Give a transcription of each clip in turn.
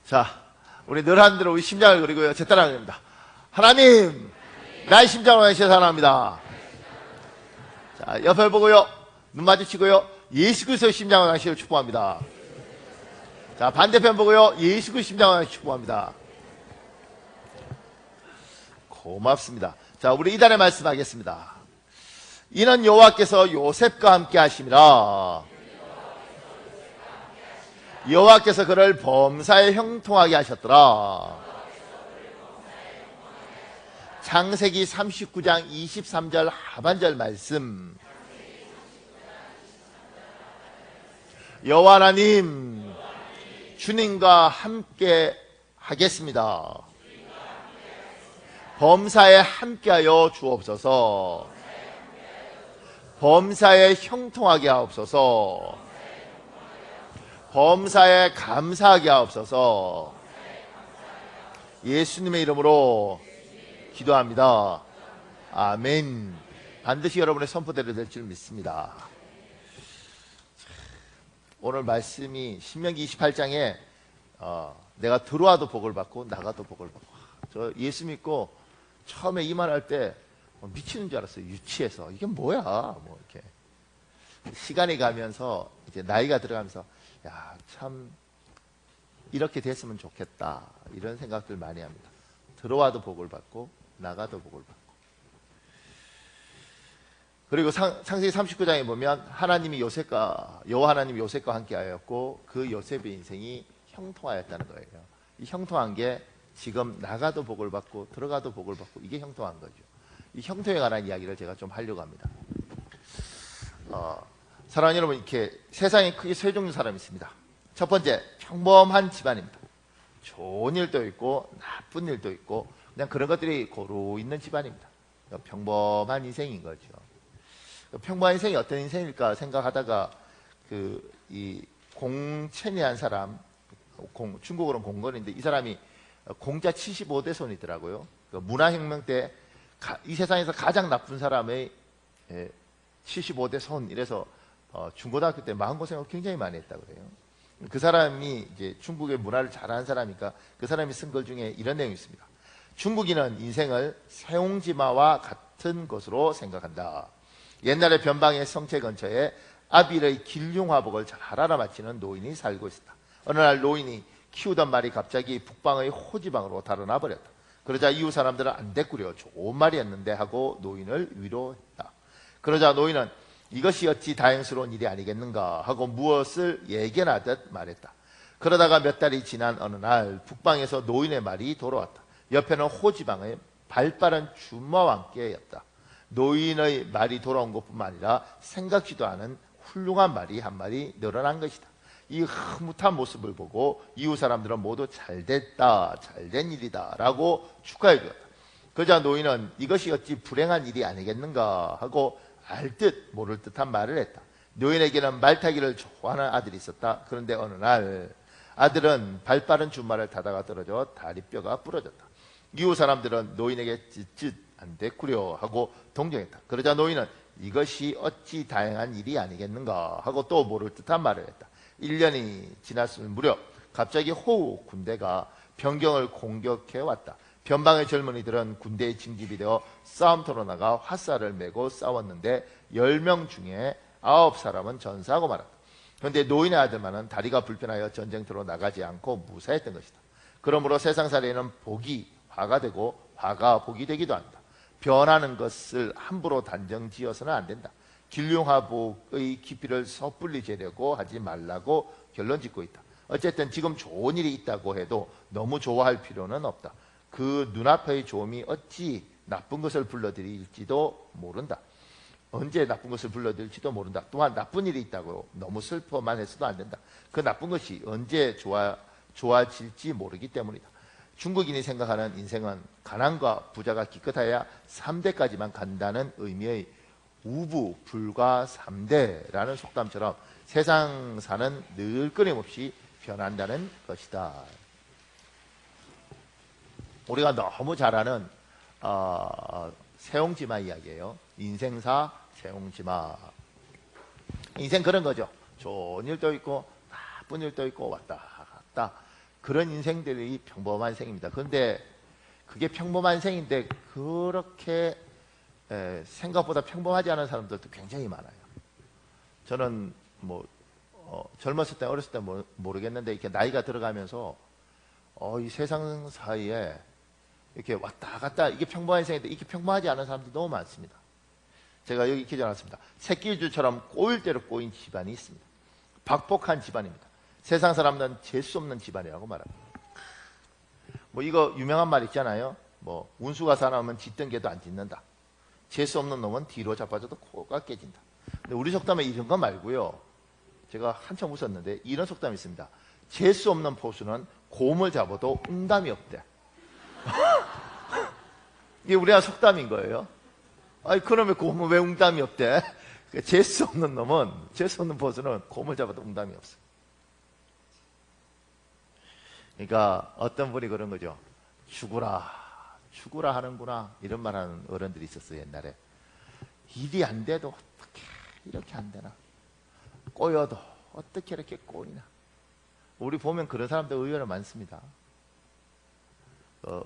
자, 우리 늘 하는 대로 우리 심장을 그리고요. 제 따라합니다. 하나님, 나의 심장을 원하시어 사랑합니다. 자, 옆을 보고요. 눈 마주치고요. 예수 그리스도의 심장을 원하시어 축복합니다. 자, 반대편 보고요. 예수 그리스도의 심장을 원하시어 축복합니다. 고맙습니다. 자, 우리 이달의 말씀 하겠습니다. 이는 여호와께서 요셉과 함께 하심이라. 여호와께서 그를 범사에 형통하게 하셨더라. 창세기 39장 23절 하반절 말씀. 여호와 하나님, 주님과 함께 하겠습니다. 범사에 함께하여 주옵소서. 범사에 형통하게 하옵소서. 범사에 감사하게 하옵소서. 예수님의 이름으로 기도합니다. 아멘. 반드시 여러분의 선포대로 될 줄 믿습니다. 오늘 말씀이 신명기 28장에 내가 들어와도 복을 받고 나가도 복을 받고. 저 예수 믿고 처음에 이 말 할 때 미치는 줄 알았어요. 유치해서 이게 뭐야 뭐 이렇게. 시간이 가면서 이제 나이가 들어가면서 야, 참 이렇게 됐으면 좋겠다 이런 생각들 많이 합니다. 들어와도 복을 받고 나가도 복을 받고. 그리고 창세기 39장에 보면 하나님이 여호와 하나님이 요셉과 함께 하였고 그 요셉의 인생이 형통하였다는 거예요. 이 형통한 게 지금 나가도 복을 받고 들어가도 복을 받고 이게 형통한 거죠. 이 형통에 관한 이야기를 제가 좀 하려고 합니다. 사랑하는 여러분, 이렇게 세상에 크게 세 종류 사람이 있습니다. 첫 번째, 평범한 집안입니다. 좋은 일도 있고 나쁜 일도 있고 그냥 그런 것들이 고루 있는 집안입니다. 평범한 인생인 거죠. 평범한 인생이 어떤 인생일까 생각하다가 이 공첸이한 사람, 중국어로는 공건인데 이 사람이 공자 75대 손이더라고요. 문화혁명 때 이 세상에서 가장 나쁜 사람의 75대 손 이래서 중고등학교 때 마음고생을 굉장히 많이 했다고 그래요. 그 사람이 이제 중국의 문화를 잘하는 사람이니까 그 사람이 쓴 글 중에 이런 내용이 있습니다. 중국인은 인생을 세옹지마와 같은 것으로 생각한다. 옛날에 변방의 성체 근처에 아빌의 길흉화복을 잘 알아맞히는 노인이 살고 있었다. 어느 날 노인이 키우던 말이 갑자기 북방의 호지방으로 달아나 버렸다. 그러자 이웃 사람들은 안 됐구려, 좋은 말이었는데 하고 노인을 위로했다. 그러자 노인은 이것이 어찌 다행스러운 일이 아니겠는가 하고 무엇을 예견하듯 말했다. 그러다가 몇 달이 지난 어느 날 북방에서 노인의 말이 돌아왔다. 옆에는 호지방의 발빠른 주마와 함께였다. 노인의 말이 돌아온 것뿐만 아니라 생각지도 않은 훌륭한 말이 한 마리 늘어난 것이다. 이 흐뭇한 모습을 보고 이웃 사람들은 모두 잘됐다, 잘된 일이다 라고 축하해 주었다. 그러자 노인은 이것이 어찌 불행한 일이 아니겠는가 하고 알듯 모를 듯한 말을 했다. 노인에게는 말타기를 좋아하는 아들이 있었다. 그런데 어느 날 아들은 발빠른 주말을 타다가 떨어져 다리뼈가 부러졌다. 이웃 사람들은 노인에게 쯧쯧 안 됐구려 하고 동정했다. 그러자 노인은 이것이 어찌 다행한 일이 아니겠는가 하고 또 모를 듯한 말을 했다. 1년이 지났을 무렵 갑자기 호우 군대가 변경을 공격해 왔다. 변방의 젊은이들은 군대에 징집이 되어 싸움터로 나가 화살을 메고 싸웠는데 10명 중에 9사람은 전사하고 말았다. 그런데 노인의 아들만은 다리가 불편하여 전쟁터로 나가지 않고 무사했던 것이다. 그러므로 세상살이에는 복이 화가 되고 화가 복이 되기도 한다. 변하는 것을 함부로 단정지어서는 안 된다. 길흉화복의 깊이를 섣불리 재려고 하지 말라고 결론 짓고 있다. 어쨌든 지금 좋은 일이 있다고 해도 너무 좋아할 필요는 없다. 그 눈앞의 좋음이 어찌 나쁜 것을 불러들일지도 모른다. 언제 나쁜 것을 불러들일지도 모른다. 또한 나쁜 일이 있다고 너무 슬퍼만 해서도 안 된다. 그 나쁜 것이 언제 좋아질지 모르기 때문이다. 중국인이 생각하는 인생은 가난과 부자가 기껏해야 3대까지만 간다는 의미의 우부 불가 3대라는 속담처럼 세상사는 늘 끊임없이 변한다는 것이다. 우리가 너무 잘 아는 세옹지마 이야기예요. 인생사 세옹지마. 인생 그런 거죠. 좋은 일도 있고 나쁜 일도 있고 왔다 갔다. 그런 인생들이 평범한 생입니다. 그런데 그게 평범한 생인데 그렇게 생각보다 평범하지 않은 사람들도 굉장히 많아요. 저는 뭐 젊었을 때 어렸을 때 모르겠는데 이렇게 나이가 들어가면서 이 세상 사이에 이렇게 왔다 갔다 이게 평범한 생인데 이게 평범하지 않은 사람들이 너무 많습니다. 제가 여기 기재해놨습니다. 새끼줄처럼 꼬일 대로 꼬인 집안이 있습니다. 박복한 집안입니다. 세상 사람들은 재수 없는 집안이라고 말합니다. 뭐 이거 유명한 말 있잖아요. 뭐 운수가 사나우면 짖던 개도 안 짖는다. 재수 없는 놈은 뒤로 자빠져도 코가 깨진다. 근데 우리 속담에 이런 거 말고요. 제가 한참 웃었는데 이런 속담이 있습니다. 재수 없는 포수는 곰을 잡아도 웅담이 없대. 이게 우리나라 속담인 거예요. 아니 그러면 곰은 왜 웅담이 없대? 재수 없는 놈은, 재수 없는 포수는 곰을 잡아도 웅담이 없어. 그러니까 어떤 분이 그런 거죠. 죽으라 하는구나 이런 말하는 어른들이 있었어요. 옛날에. 일이 안 돼도 어떻게 이렇게 안 되나, 꼬여도 어떻게 이렇게 꼬이나. 우리 보면 그런 사람들 의외로 많습니다.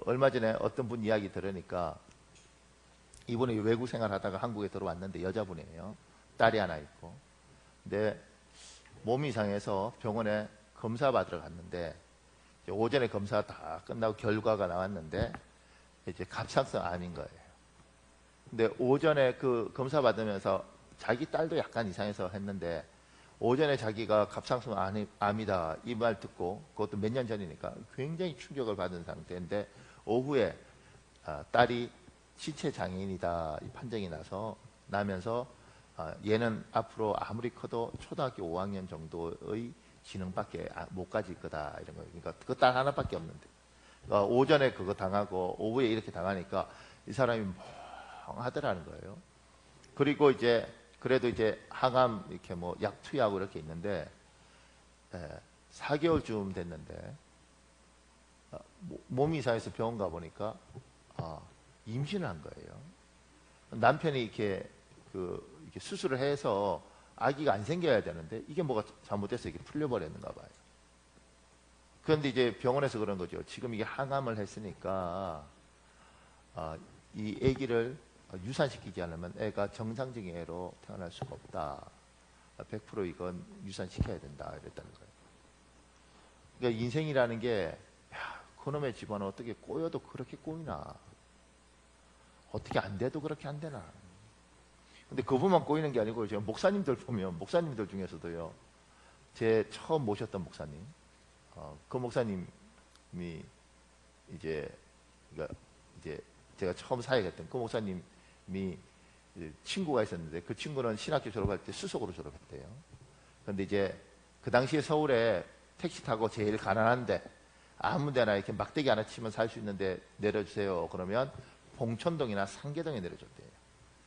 얼마 전에 어떤 분 이야기 들으니까 이분이 외국 생활하다가 한국에 들어왔는데 여자분이에요. 딸이 하나 있고. 근데 몸이 이상해서 병원에 검사 받으러 갔는데 오전에 검사가 다 끝나고 결과가 나왔는데 이제 갑상선 암인 거예요. 근데 오전에 그 검사 받으면서 자기 딸도 약간 이상해서 했는데 오전에 자기가 갑상선 암이다 이 말 듣고, 그것도 몇 년 전이니까 굉장히 충격을 받은 상태인데 오후에 딸이 신체 장애인이다 이 판정이 나면서 얘는 앞으로 아무리 커도 초등학교 5학년 정도의 지능밖에 못 가질 거다 이런 거예요. 그러니까 그 딸 하나밖에 없는데 오전에 그거 당하고 오후에 이렇게 당하니까 이 사람이 멍하더라는 거예요. 그리고 이제 그래도 이제 항암 이렇게 뭐 약 투여하고 이렇게 있는데 4개월쯤 됐는데 몸이 이상해서 병원 가 보니까 임신을 한 거예요. 남편이 이렇게 이렇게 수술을 해서 아기가 안 생겨야 되는데 이게 뭐가 잘못돼서 이게 풀려버렸는가 봐요. 그런데 이제 병원에서 그런 거죠. 지금 이게 항암을 했으니까 이 아기를 유산시키지 않으면 애가 정상적인 애로 태어날 수가 없다. 100% 이건 유산시켜야 된다 이랬다는 거예요. 그러니까 인생이라는 게 그놈의 집안은 어떻게 꼬여도 그렇게 꼬이나, 어떻게 안 돼도 그렇게 안 되나. 근데 그분만 꼬이는 게 아니고 제가 목사님들 보면 목사님들 중에서도요, 제 처음 모셨던 목사님, 그 목사님이 이제 제가 처음 사역했던 그 목사님이 친구가 있었는데 그 친구는 신학교 졸업할 때 수석으로 졸업했대요. 그런데 이제 그 당시에 서울에 택시 타고 제일 가난한데 아무데나 이렇게 막대기 하나 치면 살 수 있는데 내려주세요. 그러면 봉천동이나 상계동에 내려줬대요.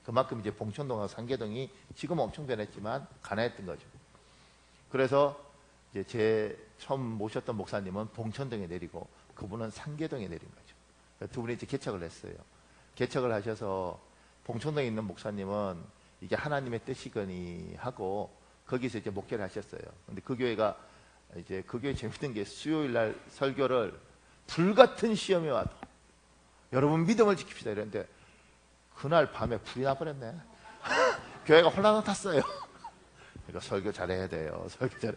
그만큼 이제 봉천동하고 상계동이 지금 엄청 변했지만 가난했던 거죠. 그래서 이제 제 처음 모셨던 목사님은 봉천동에 내리고 그분은 상계동에 내린 거죠. 두 분이 이제 개척을 했어요. 개척을 하셔서 봉천동에 있는 목사님은 이게 하나님의 뜻이거니 하고 거기서 이제 목회를 하셨어요. 근데 그 교회가 이제 그 교회 재밌는 게 수요일 날 설교를 불같은 시험이 와도 여러분 믿음을 지킵시다 이랬는데 그날 밤에 불이 나버렸네. 교회가 홀라당 탔어요. 그러니까 설교 잘해야 돼요. 설교 잘해.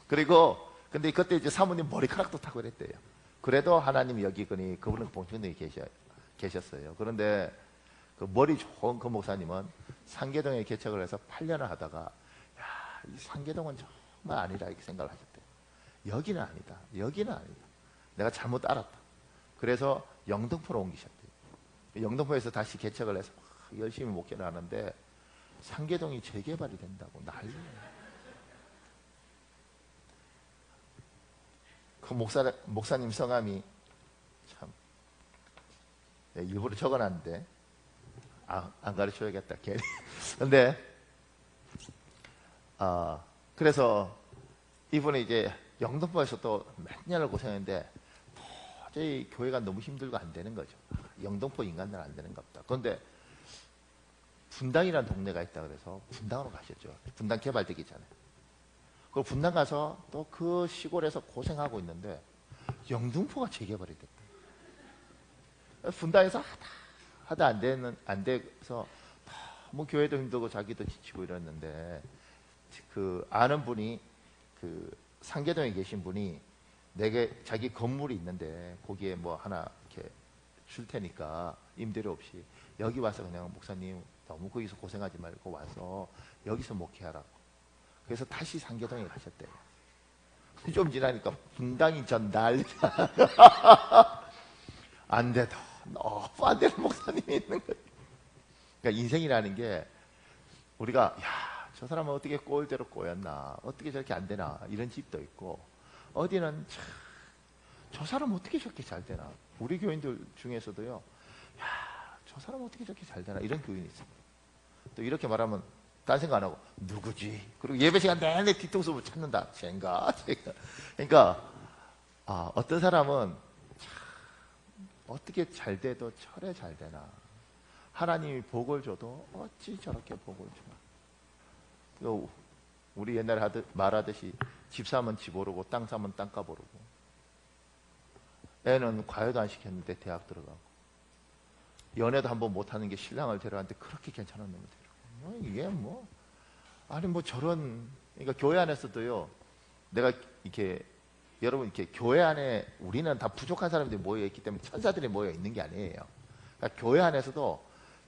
그리고 근데 그때 이제 사모님 머리카락도 타고 그랬대요. 그래도 하나님이 여기거니 그분은 봉천동에 계셨어요. 그런데 그 머리 좋은 그 목사님은 상계동에 개척을 해서 8년을 하다가 이 상계동은 정말 아니라 이렇게 생각을 하셨대요. 여기는 아니다. 여기는 아니다. 내가 잘못 알았다. 그래서 영등포로 옮기셨대요. 영등포에서 다시 개척을 해서 열심히 목회를 하는데 상계동이 재개발이 된다고 난리예요. 그 목사님 성함이 참 일부러 적어놨는데 안 가르쳐야겠다. 괜히. 근데 그래서 이분이 이제 영등포에서 또 몇 년을 고생했는데 도저히 교회가 너무 힘들고 안 되는 거죠. 영등포 인간들 안 되는가 보다. 그런데 분당이라는 동네가 있다 그래서 분당으로 가셨죠. 분당 개발되기 전에. 그 분당 가서 또 그 시골에서 고생하고 있는데 영등포가 재개발이 됐다. 분당에서 하다 안 돼서 너무 교회도 힘들고 자기도 지치고 이랬는데, 그 아는 분이, 그 상계동에 계신 분이 내게 자기 건물이 있는데 거기에 뭐 하나 이렇게 줄 테니까 임대료 없이 여기 와서 그냥 목사님 너무 거기서 고생하지 말고 와서 여기서 목회하라고. 그래서 다시 상계동에 가셨대요. 좀 지나니까 분당이 전달 안 돼도 너무 안 되는 목사님이 있는 거예요. 그러니까 인생이라는 게 우리가 저 사람은 어떻게 꼴대로 꼬였나, 어떻게 저렇게 안 되나, 이런 집도 있고, 어디는 저 사람 어떻게 저렇게 잘 되나, 우리 교인들 중에서도요, 저 사람 어떻게 저렇게 잘 되나, 이런 교인이 있어요. 또 이렇게 말하면 딴 생각 안 하고 누구지? 그리고 예배 시간 내내 뒤통수를 찾는다. 쟤인가? 그러니까 어떤 사람은 어떻게 잘 돼도 철에 잘 되나, 하나님이 복을 줘도 어찌 저렇게 복을 주나. 우리 옛날에 말하듯이 집 사면 집 오르고 땅 사면 땅값 오르고, 애는 과외도 안 시켰는데 대학 들어가고, 연애도 한번 못하는 게 신랑을 데려갔는데 그렇게 괜찮은 놈을 데려가고, 이게 뭐 아니 뭐 저런. 그러니까 교회 안에서도요, 내가 이렇게 여러분 이렇게 교회 안에 우리는 다 부족한 사람들이 모여 있기 때문에 천사들이 모여 있는 게 아니에요. 그러니까 교회 안에서도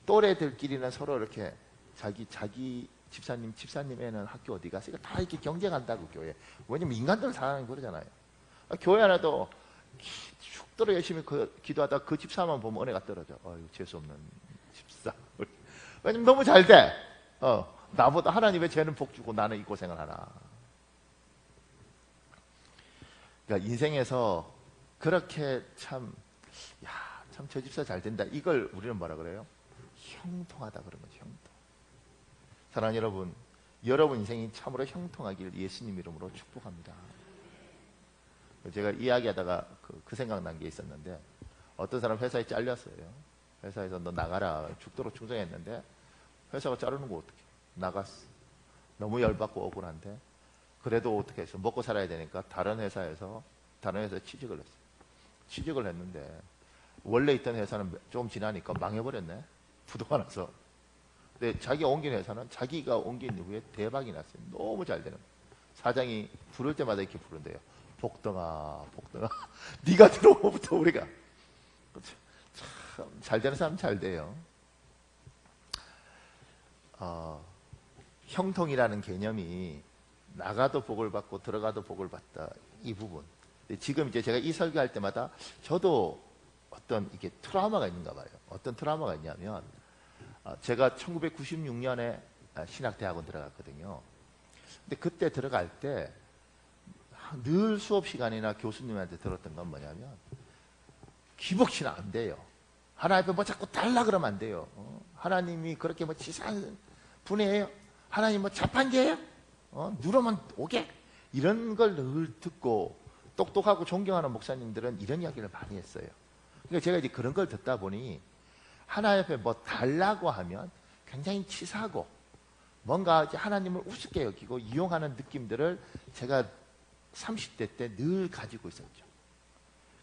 또래들끼리는 서로 이렇게 자기 집사님 애는 학교 어디 갔어? 다 이렇게 경쟁한다고 교회. 왜냐면 인간들 사는 그러잖아요. 교회 안에도 죽도록 열심히 기도하다 그 집사만 보면 은혜가 떨어져. 어휴, 재수 없는 집사. 왜냐면 너무 잘 돼. 나보다 하나님 왜 쟤는 복 주고 나는 이 고생을 하나. 그러니까 인생에서 그렇게 참 저 집사 잘 된다, 이걸 우리는 뭐라 그래요? 형통하다 그런 거죠. 형통. 사랑하는 여러분 인생이 참으로 형통하길 예수님 이름으로 축복합니다. 제가 이야기하다가 그 생각난 게 있었는데, 어떤 사람 회사에 잘렸어요. 회사에서 너 나가라 죽도록 충성했는데 회사가 자르는 거 어떡해. 나갔어. 너무 열받고 억울한데 그래도 어떻게 했어. 먹고 살아야 되니까 다른 회사에 취직을 했어요. 취직을 했는데 원래 있던 회사는 조금 지나니까 망해버렸네. 부도가 나서. 근데 자기가 옮긴 회사는 자기가 옮긴 이후에 대박이 났어요. 너무 잘 되는 거예요. 사장이 부를 때마다 이렇게 부른대요. 복덩아 복덩아 네가 들어오부터 우리가. 참 잘 되는 사람 잘 돼요. 형통이라는 개념이 나가도 복을 받고 들어가도 복을 받다, 이 부분. 지금 이제 제가 이 설교할 때마다 저도 어떤 이게 트라우마가 있는가 봐요. 어떤 트라우마가 있냐면, 제가 1996년에 신학대학원 들어갔거든요. 근데 그때 들어갈 때 늘 수업 시간이나 교수님한테 들었던 건 뭐냐면, 기복치는 안 돼요. 하나님 앞에 뭐 자꾸 달라 그러면 안 돼요. 하나님이 그렇게 뭐 치사한 분이에요? 하나님 뭐 자판기예요? 누르면 오게? 이런 걸 늘 듣고, 똑똑하고 존경하는 목사님들은 이런 이야기를 많이 했어요. 그러니까 제가 이제 그런 걸 듣다 보니 하나님 앞에 뭐 달라고 하면 굉장히 치사하고 뭔가 이제 하나님을 우습게 여기고 이용하는 느낌들을 제가 30대 때 늘 가지고 있었죠.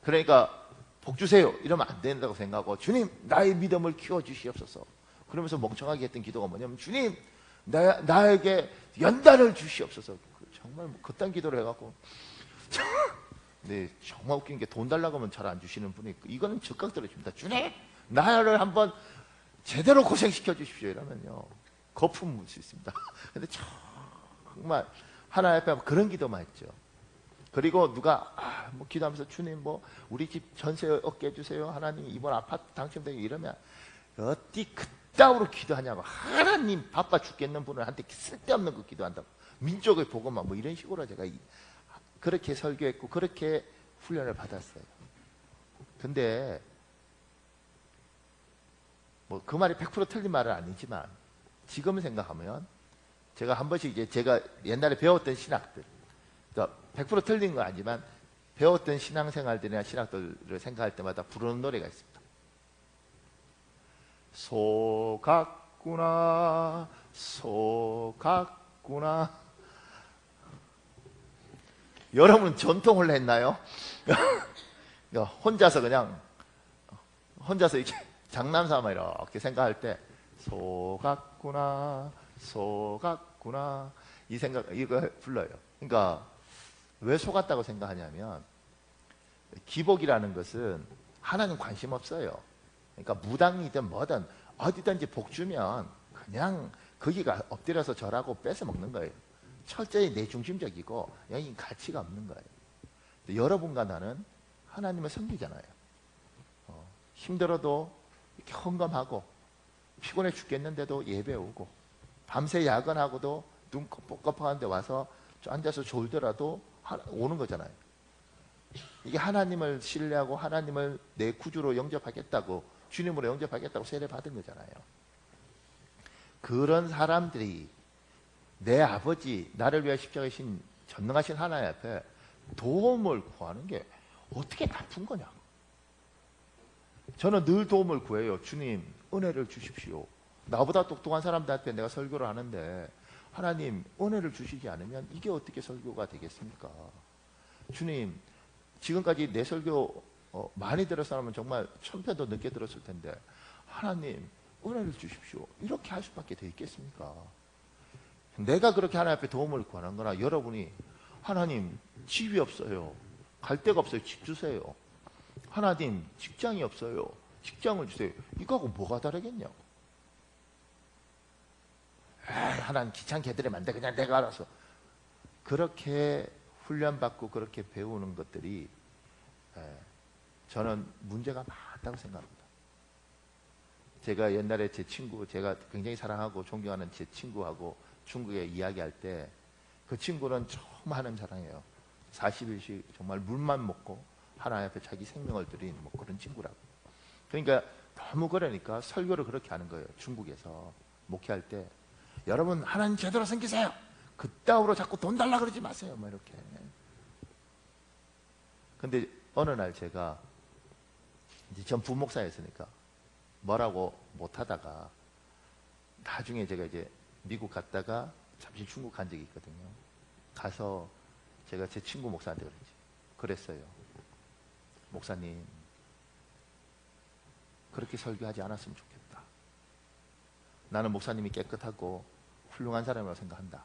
그러니까 복 주세요 이러면 안 된다고 생각하고, 주님 나의 믿음을 키워주시옵소서 그러면서 멍청하게 했던 기도가 뭐냐면, 주님 나에게 연단을 주시옵소서. 정말 뭐 그딴 기도를 해갖고 네, 정말 웃긴 게 돈 달라고 하면 잘 안 주시는 분이 있고, 이거는 즉각 들어줍니다. 주님 나를 한번 제대로 고생시켜 주십시오 이러면요 거품 물 수 있습니다. 근데 정말 하나님 앞에 그런 기도만 했죠. 그리고 누가 뭐 기도하면서 주님 뭐 우리 집 전세 얻게 해주세요, 하나님 이번 아파트 당첨되게, 이러면 어디 그따위로 기도하냐고. 하나님 바빠 죽겠는 분을 한테 쓸데없는 거 기도한다고. 민족의 복음만 뭐 이런 식으로 제가 그렇게 설교했고 그렇게 훈련을 받았어요. 근데 뭐 그 말이 100% 틀린 말은 아니지만 지금 생각하면, 제가 한 번씩 이제 제가 옛날에 배웠던 신학들, 100% 틀린 건 아니지만 배웠던 신앙생활들이나 신학들을 생각할 때마다 부르는 노래가 있습니다. 속았구나 속았구나. 여러분은 전통을 했나요? 혼자서 이렇게 장난삼아 이렇게 생각할 때 속았구나 속았구나 이 생각 이거 불러요. 그러니까 왜 속았다고 생각하냐면 기복이라는 것은 하나님 관심 없어요. 그러니까 무당이든 뭐든 어디든지 복 주면 그냥 거기가 엎드려서 절하고 뺏어 먹는 거예요. 철저히 내중심적이고 여기 가치가 없는 거예요. 여러분과 나는 하나님을 섬기잖아요. 힘들어도 이렇게 헌금하고 피곤해 죽겠는데도 예배 오고 밤새 야근하고도 눈 뻑뻑한데 와서 앉아서 졸더라도 오는 거잖아요. 이게 하나님을 신뢰하고 하나님을 내 구주로 영접하겠다고 주님으로 영접하겠다고 세례 받은 거잖아요. 그런 사람들이 내 아버지 나를 위해 십자가에 신 전능하신 하나님 앞에 도움을 구하는 게 어떻게 나쁜 거냐고. 저는 늘 도움을 구해요. 주님 은혜를 주십시오. 나보다 똑똑한 사람들한테 내가 설교를 하는데 하나님 은혜를 주시지 않으면 이게 어떻게 설교가 되겠습니까? 주님 지금까지 내 설교 많이 들었으면 정말 1000편도 넘게 들었을 텐데 하나님 은혜를 주십시오. 이렇게 할 수밖에 돼 있겠습니까? 내가 그렇게 하나님 앞에 도움을 구하는 거나 여러분이 하나님 집이 없어요. 갈 데가 없어요. 집 주세요. 하나님 직장이 없어요. 직장을 주세요. 이거하고 뭐가 다르겠냐고. 에이, 하나님 귀찮게 해드리면 안 돼. 그냥 내가 알아서. 그렇게 훈련받고 그렇게 배우는 것들이 저는 문제가 많다고 생각합니다. 제가 옛날에 제 친구, 제가 굉장히 사랑하고 존경하는 제 친구하고 중국에 이야기할 때 그 친구는 처음 하는 자랑이에요. 40일씩 정말 물만 먹고 하나님 앞에 자기 생명을 드린 뭐 그런 친구라고. 그러니까 너무 그러니까 설교를 그렇게 하는 거예요. 중국에서 목회할 때 여러분 하나님 제대로 섬기세요. 그따위로 자꾸 돈 달라 그러지 마세요. 뭐 이렇게. 근데 어느 날 제가 이제 전 부목사였으니까 뭐라고 못하다가 나중에 제가 이제 미국 갔다가 잠시 중국 간 적이 있거든요. 가서 제가 제 친구 목사한테 그랬어요. 목사님 그렇게 설교하지 않았으면 좋겠다. 나는 목사님이 깨끗하고 훌륭한 사람이라고 생각한다.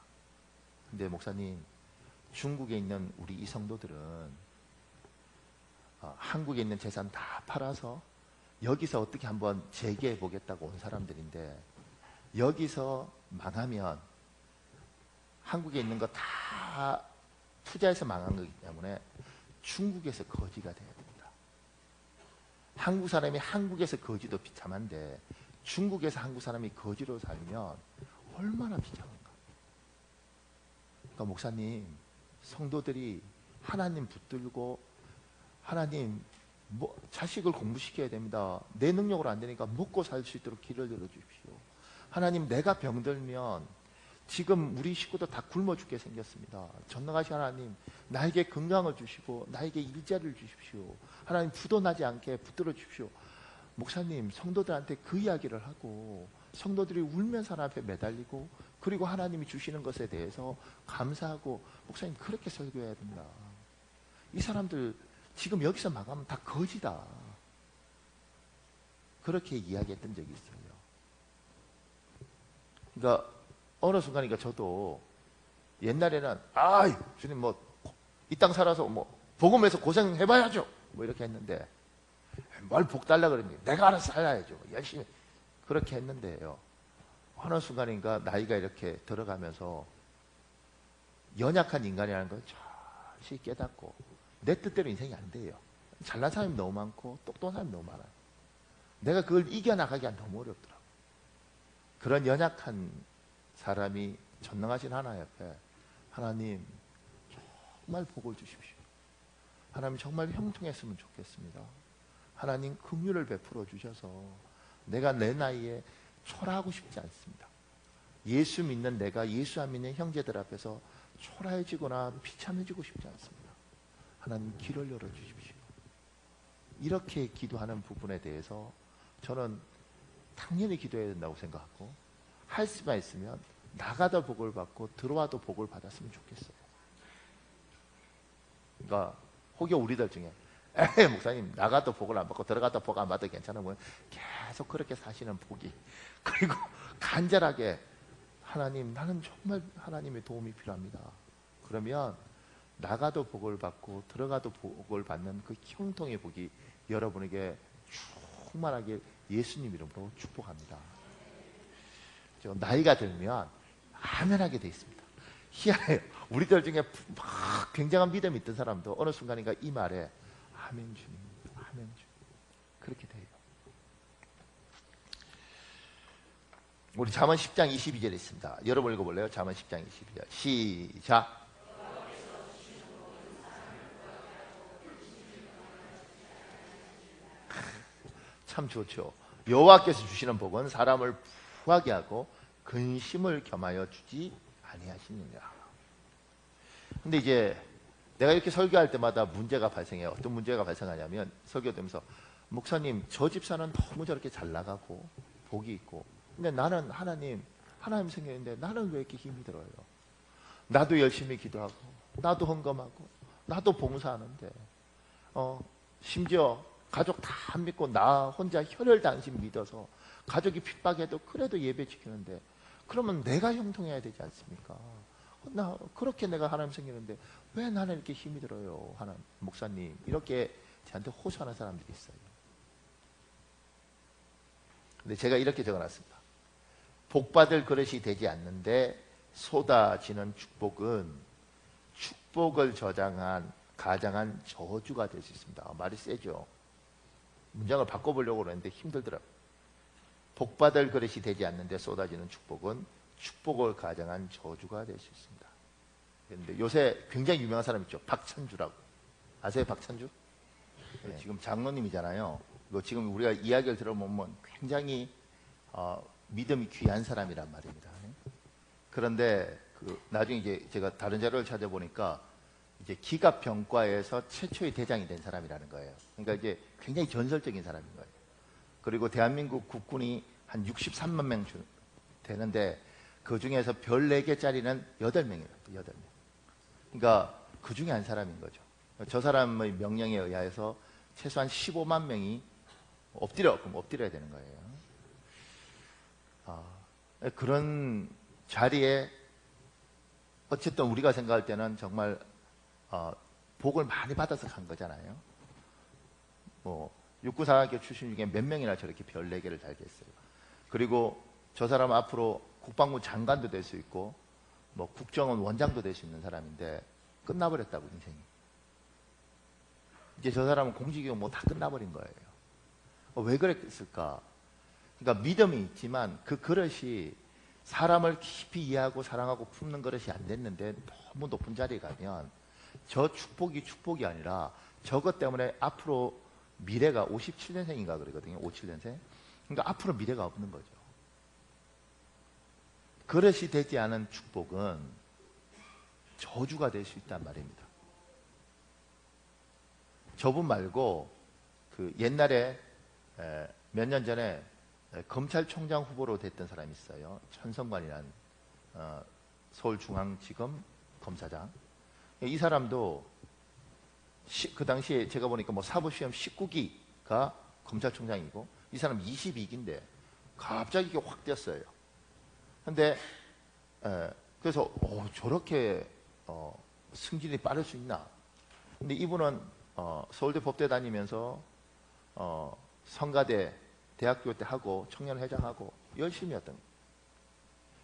근데 목사님 중국에 있는 우리 이 성도들은 한국에 있는 재산 다 팔아서 여기서 어떻게 한번 재개해 보겠다고 온 사람들인데 여기서 망하면 한국에 있는 거 다 투자해서 망한 거기 때문에 중국에서 거지가 돼야 됩니다. 한국 사람이 한국에서 거지도 비참한데 중국에서 한국 사람이 거지로 살면 얼마나 비참한가. 그러니까 목사님 성도들이 하나님 붙들고 하나님 자식을 공부시켜야 됩니다. 내 능력으로 안 되니까 먹고 살 수 있도록 길을 열어주십시오. 하나님 내가 병들면 지금 우리 식구도 다 굶어 죽게 생겼습니다. 전능하신 하나님 나에게 건강을 주시고 나에게 일자리를 주십시오. 하나님 부도 나지 않게 붙들어 주십시오. 목사님 성도들한테 그 이야기를 하고 성도들이 울면서 하나님 앞에 매달리고 그리고 하나님이 주시는 것에 대해서 감사하고 목사님 그렇게 설교해야 된다. 이 사람들 지금 여기서 망하면 다 거지다. 그렇게 이야기했던 적이 있어요. 그러니까 어느 순간이니까 저도 옛날에는 주님 뭐 이 땅 살아서 뭐 복음에서 고생해봐야죠 뭐 이렇게 했는데 뭘 복 달라 그러니 내가 알아서 살아야죠 열심히 그렇게 했는데요. 어느 순간인가 나이가 이렇게 들어가면서 연약한 인간이라는 걸 잠시 깨닫고 내 뜻대로 인생이 안 돼요. 잘난 사람이 너무 많고 똑똑한 사람이 너무 많아요. 내가 그걸 이겨나가기가 너무 어렵더라고요. 그런 연약한 사람이 전능하신 하나님 앞에 하나님 정말 복을 주십시오. 하나님 정말 형통했으면 좋겠습니다. 하나님 긍휼을 베풀어 주셔서 내가 내 나이에 초라하고 싶지 않습니다. 예수 믿는 내가 예수 안 믿는 형제들 앞에서 초라해지거나 비참해지고 싶지 않습니다. 하나님 길을 열어주십시오. 이렇게 기도하는 부분에 대해서 저는 당연히 기도해야 된다고 생각하고 할 수만 있으면 나가도 복을 받고 들어와도 복을 받았으면 좋겠어요. 그러니까 혹여 우리들 중에 에이 목사님 나가도 복을 안 받고 들어가도 복 안 받아도 괜찮으면 계속 그렇게 사시는 복이, 그리고 간절하게 하나님 나는 정말 하나님의 도움이 필요합니다. 그러면 나가도 복을 받고 들어가도 복을 받는 그 형통의 복이 여러분에게 충만하게 예수님 이름으로 축복합니다. 나이가 들면 안연하게 돼 있습니다. 희한해요. 우리들 중에 막 굉장한 믿음이 있던 사람도 어느 순간인가 이 말에 아멘 주님, 아멘 주님 그렇게 돼요. 우리 잠언 10장 22절에 있습니다. 여러분 읽어볼래요? 잠언 10장 22절 시작. 참 좋죠. 여호와께서 주시는 복은 사람을 부하게 하고 근심을 겸하여 주지 아니하시느니라. 근데 이제 내가 이렇게 설교할 때마다 문제가 발생해요. 어떤 문제가 발생하냐면 설교되면서 목사님 저 집사는 너무 저렇게 잘 나가고 복이 있고 근데 나는 하나님 생겼는데 나는 왜 이렇게 힘이 들어요? 나도 열심히 기도하고 나도 헌금하고 나도 봉사하는데 심지어 가족 다 안 믿고 나 혼자 혈혈단신 믿어서 가족이 핍박해도 그래도 예배 지키는데 그러면 내가 형통해야 되지 않습니까? 그렇게 내가 하나님 생기는데 왜 나는 이렇게 힘이 들어요? 하나님 목사님 이렇게 저한테 호소하는 사람들이 있어요. 근데 제가 이렇게 적어놨습니다. 복받을 그릇이 되지 않는데 쏟아지는 축복은 축복을 가장한 저주가 될 수 있습니다. 말이 세죠. 문장을 바꿔보려고 그러는데 힘들더라고요. 복받을 그릇이 되지 않는데 쏟아지는 축복은 축복을 가장한 저주가 될 수 있습니다. 그런데 요새 굉장히 유명한 사람 있죠. 박찬주라고. 아세요? 박찬주? 네, 지금 장로님이잖아요. 지금 우리가 이야기를 들어보면 굉장히 믿음이 귀한 사람이란 말입니다. 그런데 나중에 이제 제가 다른 자료를 찾아보니까 이제 기갑병과에서 최초의 대장이 된 사람이라는 거예요. 그러니까 이제 굉장히 전설적인 사람인 거예요. 그리고 대한민국 국군이 한 63만 명 되는데 그 중에서 별 4개짜리는 8명이에요. 8명. 그러니까 그 중에 한 사람인 거죠. 저 사람의 명령에 의하여서 최소한 15만 명이 엎드려야 되는 거예요. 그런 자리에 어쨌든 우리가 생각할 때는 정말 복을 많이 받아서 간 거잖아요. 육구사학교 출신 중에 몇 명이나 저렇게 별 4개를 달겠어요. 그리고 저 사람 앞으로 국방부 장관도 될 수 있고 국정원 원장도 될 수 있는 사람인데 끝나버렸다고 인생이. 이제 저 사람은 공직이고 다 끝나버린 거예요. 왜 그랬을까? 그러니까 믿음이 있지만 그 그릇이 사람을 깊이 이해하고 사랑하고 품는 그릇이 안 됐는데 너무 높은 자리에 가면 저 축복이 아니라 저것 때문에 앞으로 미래가 57년생인가 그러거든요. 57년생. 그러니까 앞으로 미래가 없는 거죠. 그릇이 되지 않은 축복은 저주가 될 수 있단 말입니다. 저분 말고 옛날에 몇 년 전에 검찰총장 후보로 됐던 사람이 있어요. 천성관이라는 서울중앙지검 검사장. 이 사람도 그 당시에 제가 보니까 사법시험 19기가 검찰총장이고 이 사람 22기인데 갑자기 이게 확 뛰었어요. 근데 그래서 저렇게 승진이 빠를 수 있나? 근데 이분은 서울대 법대 다니면서 성가대 대학교 때 하고 청년회장하고 열심히 했던 거예요.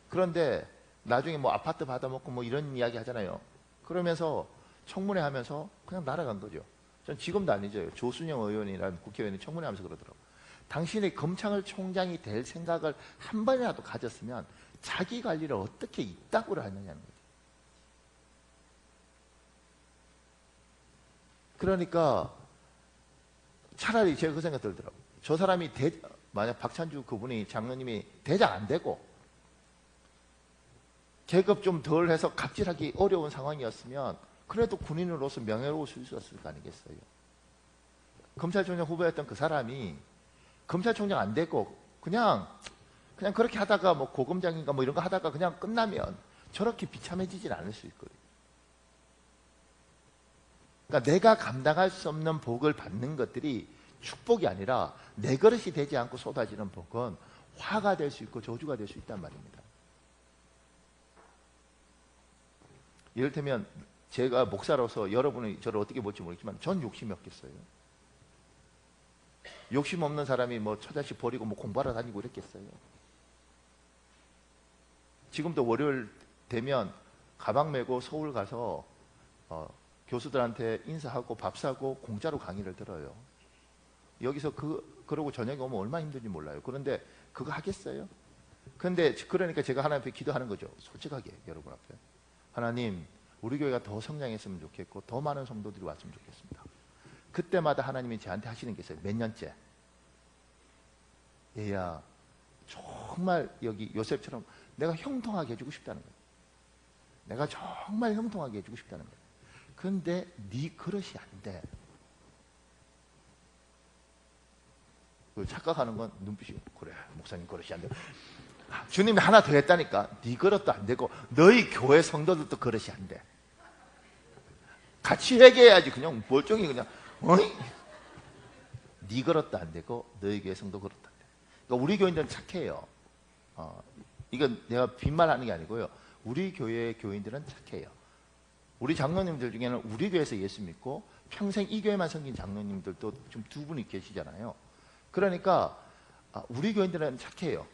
그런데 나중에 아파트 받아먹고 이런 이야기 하잖아요. 그러면서 청문회 하면서 그냥 날아간 거죠. 전 지금도 안 잊어요. 조순영 의원이라는 국회의원이 청문회 하면서 그러더라고요. 당신이 검찰총장이 될 생각을 한 번이라도 가졌으면 자기 관리를 어떻게 이따구로 하느냐는 거죠. 그러니까 차라리 제가 그 생각 들더라고요. 저 사람이 만약 박찬주 그분이 장로님이 대장 안 되고 계급 좀 덜 해서 갑질하기 어려운 상황이었으면 그래도 군인으로서 명예로울 수 있었을 거 아니겠어요. 검찰총장 후보였던 그 사람이 검찰총장 안 되고 그냥 그렇게 하다가 고검장인가 이런 거 하다가 그냥 끝나면 저렇게 비참해지진 않을 수 있거든요. 그러니까 내가 감당할 수 없는 복을 받는 것들이 축복이 아니라 내 그릇이 되지 않고 쏟아지는 복은 화가 될 수 있고 저주가 될 수 있단 말입니다. 이를테면 제가 목사로서 여러분이 저를 어떻게 볼지 모르겠지만 전 욕심이 없겠어요. 욕심 없는 사람이 뭐 처자식 버리고 뭐 공부하러 다니고 이랬겠어요. 지금도 월요일 되면 가방 메고 서울 가서 교수들한테 인사하고 밥 사고 공짜로 강의를 들어요. 여기서 그러고 저녁에 오면 얼마나 힘든지 몰라요. 그런데 그거 하겠어요? 그런데 그러니까 제가 하나님 앞에 기도하는 거죠. 솔직하게 여러분 앞에. 하나님, 우리 교회가 더 성장했으면 좋겠고 더 많은 성도들이 왔으면 좋겠습니다. 그때마다 하나님이 저한테 하시는 게 있어요. 몇 년째. 얘야, 정말 여기 요셉처럼 내가 형통하게 해주고 싶다는 거예요. 내가 정말 형통하게 해주고 싶다는 거예요. 근데 네 그릇이 안 돼. 착각하는 건 눈빛이, 그래 목사님 그릇이 안 돼. 주님이 하나 더 했다니까. 네 그릇도 안 되고 너희 교회 성도들도 그릇이 안 돼. 같이 회개해야지. 그냥 멀쩡히 그냥 어이? 네 그릇도 안 되고 너희 교회 성도 그릇도 안 돼. 그러니까 우리 교인들은 착해요. 이건 내가 빈말하는 게 아니고요. 우리 교회의 교인들은 착해요. 우리 장로님들 중에는 우리 교회에서 예수 믿고 평생 이 교회만 섬긴 장로님들도 좀 두 분이 계시잖아요. 그러니까 우리 교인들은 착해요.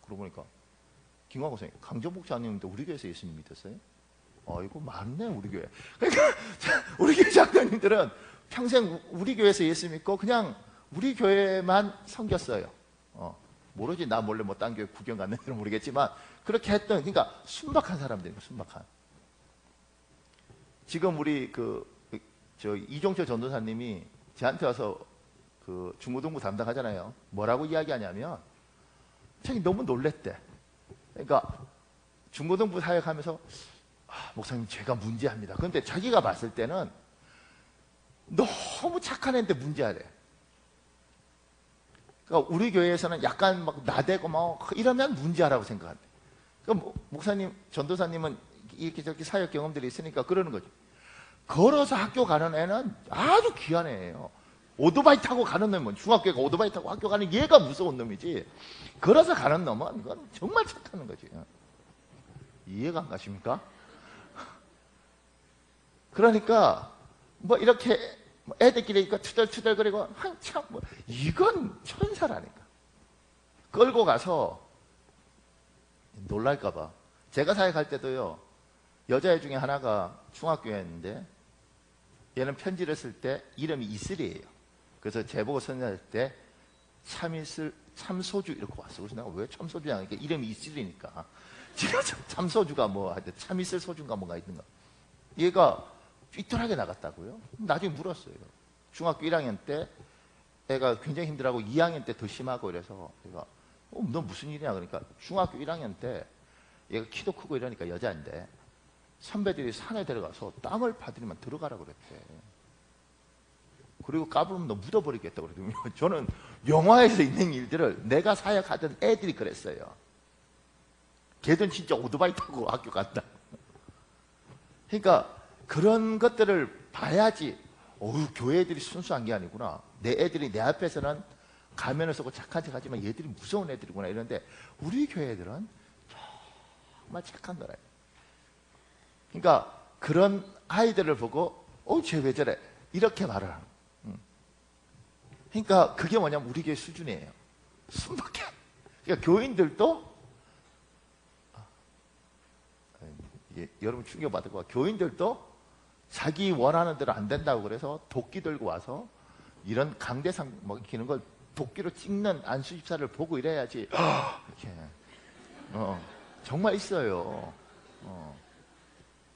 그러고 보니까 김광호 선생님, 강정 목사님도 우리 교회에서 예수님 믿었어요? 이거 맞네 우리 교회. 그러니까 우리 교회 장로님들은 평생 우리 교회에서 예수 믿고 그냥 우리 교회만 섬겼어요. 모르지, 나 몰래 뭐 딴 교회 구경 갔는지는 모르겠지만 그렇게 했던, 그러니까 순박한 사람들이에요. 순박한. 지금 우리 이종철 전도사님이 저한테 와서 중고등부 담당하잖아요. 뭐라고 이야기하냐면 자기 너무 놀랬대. 그러니까 중고등부 사역하면서 목사님 제가 문제합니다. 그런데 자기가 봤을 때는 너무 착한 애인데 문제하래. 그러니까 우리 교회에서는 약간 막 나대고 막 이러면 문제하라고 생각한대. 그러니까 목사님, 전도사님은 이렇게 저렇게 사역 경험들이 있으니까 그러는 거죠. 걸어서 학교 가는 애는 아주 귀한 애예요. 오토바이 타고 가는 놈은, 중학교가 오토바이 타고 학교 가는 얘가 무서운 놈이지, 걸어서 가는 놈은 이건 정말 착한 거지. 이해가 안 가십니까? 그러니까 뭐 이렇게 애들끼리 투덜투덜거리고 한참 이건 천사라니까. 끌고 가서 놀랄까봐. 제가 사역할 때도요, 여자애 중에 하나가 중학교였는데 얘는 편지를 쓸 때 이름이 이슬이에요. 그래서 제보고 선언할 때 참소주 이렇게 왔어. 그래서 내가 왜 참소주냐 하니까 이름이 이슬이니까 제가 참소주가 뭐 하여튼 참이슬 소주인가 뭔가 있는가. 얘가 삐뚤하게 나갔다고요? 나중에 물었어요. 중학교 1학년 때 애가 굉장히 힘들어하고 2학년 때 더 심하고 이래서 얘가 너 무슨 일이냐 그러니까 중학교 1학년 때 얘가 키도 크고 이러니까 여자인데 선배들이 산에 데려가서 땅을 파들이면 들어가라고 그랬대. 그리고 까불면 너 묻어버리겠다고 그러더니 저는 영화에서 있는 일들을 내가 사역하던 애들이 그랬어요. 걔들은 진짜 오토바이 타고 학교 갔다. 그러니까 그런 것들을 봐야지 교회 애들이 순수한 게 아니구나. 내 애들이 내 앞에서는 가면을 쓰고 착한 척 하지만 얘들이 무서운 애들이구나 이러는데 우리 교회 애들은 정말 착한 거라요. 그러니까 그런 아이들을 보고 쟤 왜 저래 이렇게 말을 하는 거예요. 그러니까 그게 뭐냐면 우리 교회 수준이에요. 순박해. 그러니까 교인들도 여러분 충격받을 거야. 교인들도 자기 원하는 대로 안 된다고 그래서 도끼 들고 와서 이런 강대상 먹이는 걸 도끼로 찍는 안수집사를 보고 이래야지. 이렇게 정말 있어요.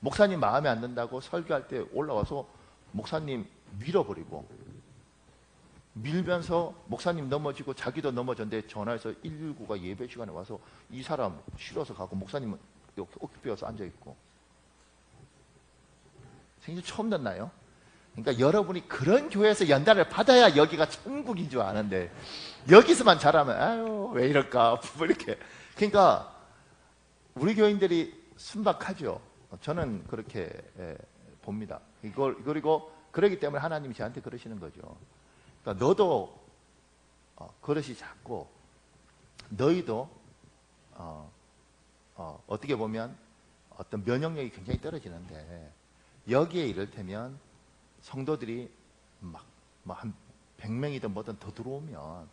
목사님 마음에 안 든다고 설교할 때 올라와서 목사님 밀어버리고, 밀면서 목사님 넘어지고 자기도 넘어졌는데 전화해서 119가 예배 시간에 와서 이 사람 실어서 가고 목사님은 이렇게 어깨 펴서 앉아있고. 생전 처음 듣나요? 그러니까 여러분이 그런 교회에서 연단을 받아야 여기가 천국인 줄 아는데 여기서만 잘하면 아유 왜 이럴까 뭐 이렇게. 그러니까 우리 교인들이 순박하죠. 저는 그렇게 봅니다. 그리고 그러기 때문에 하나님이 저한테 그러시는 거죠. 그러니까 너도 그릇이 작고 너희도 어떻게 보면 어떤 면역력이 굉장히 떨어지는데 여기에 이를테면 성도들이 한 100명이든 뭐든 더 들어오면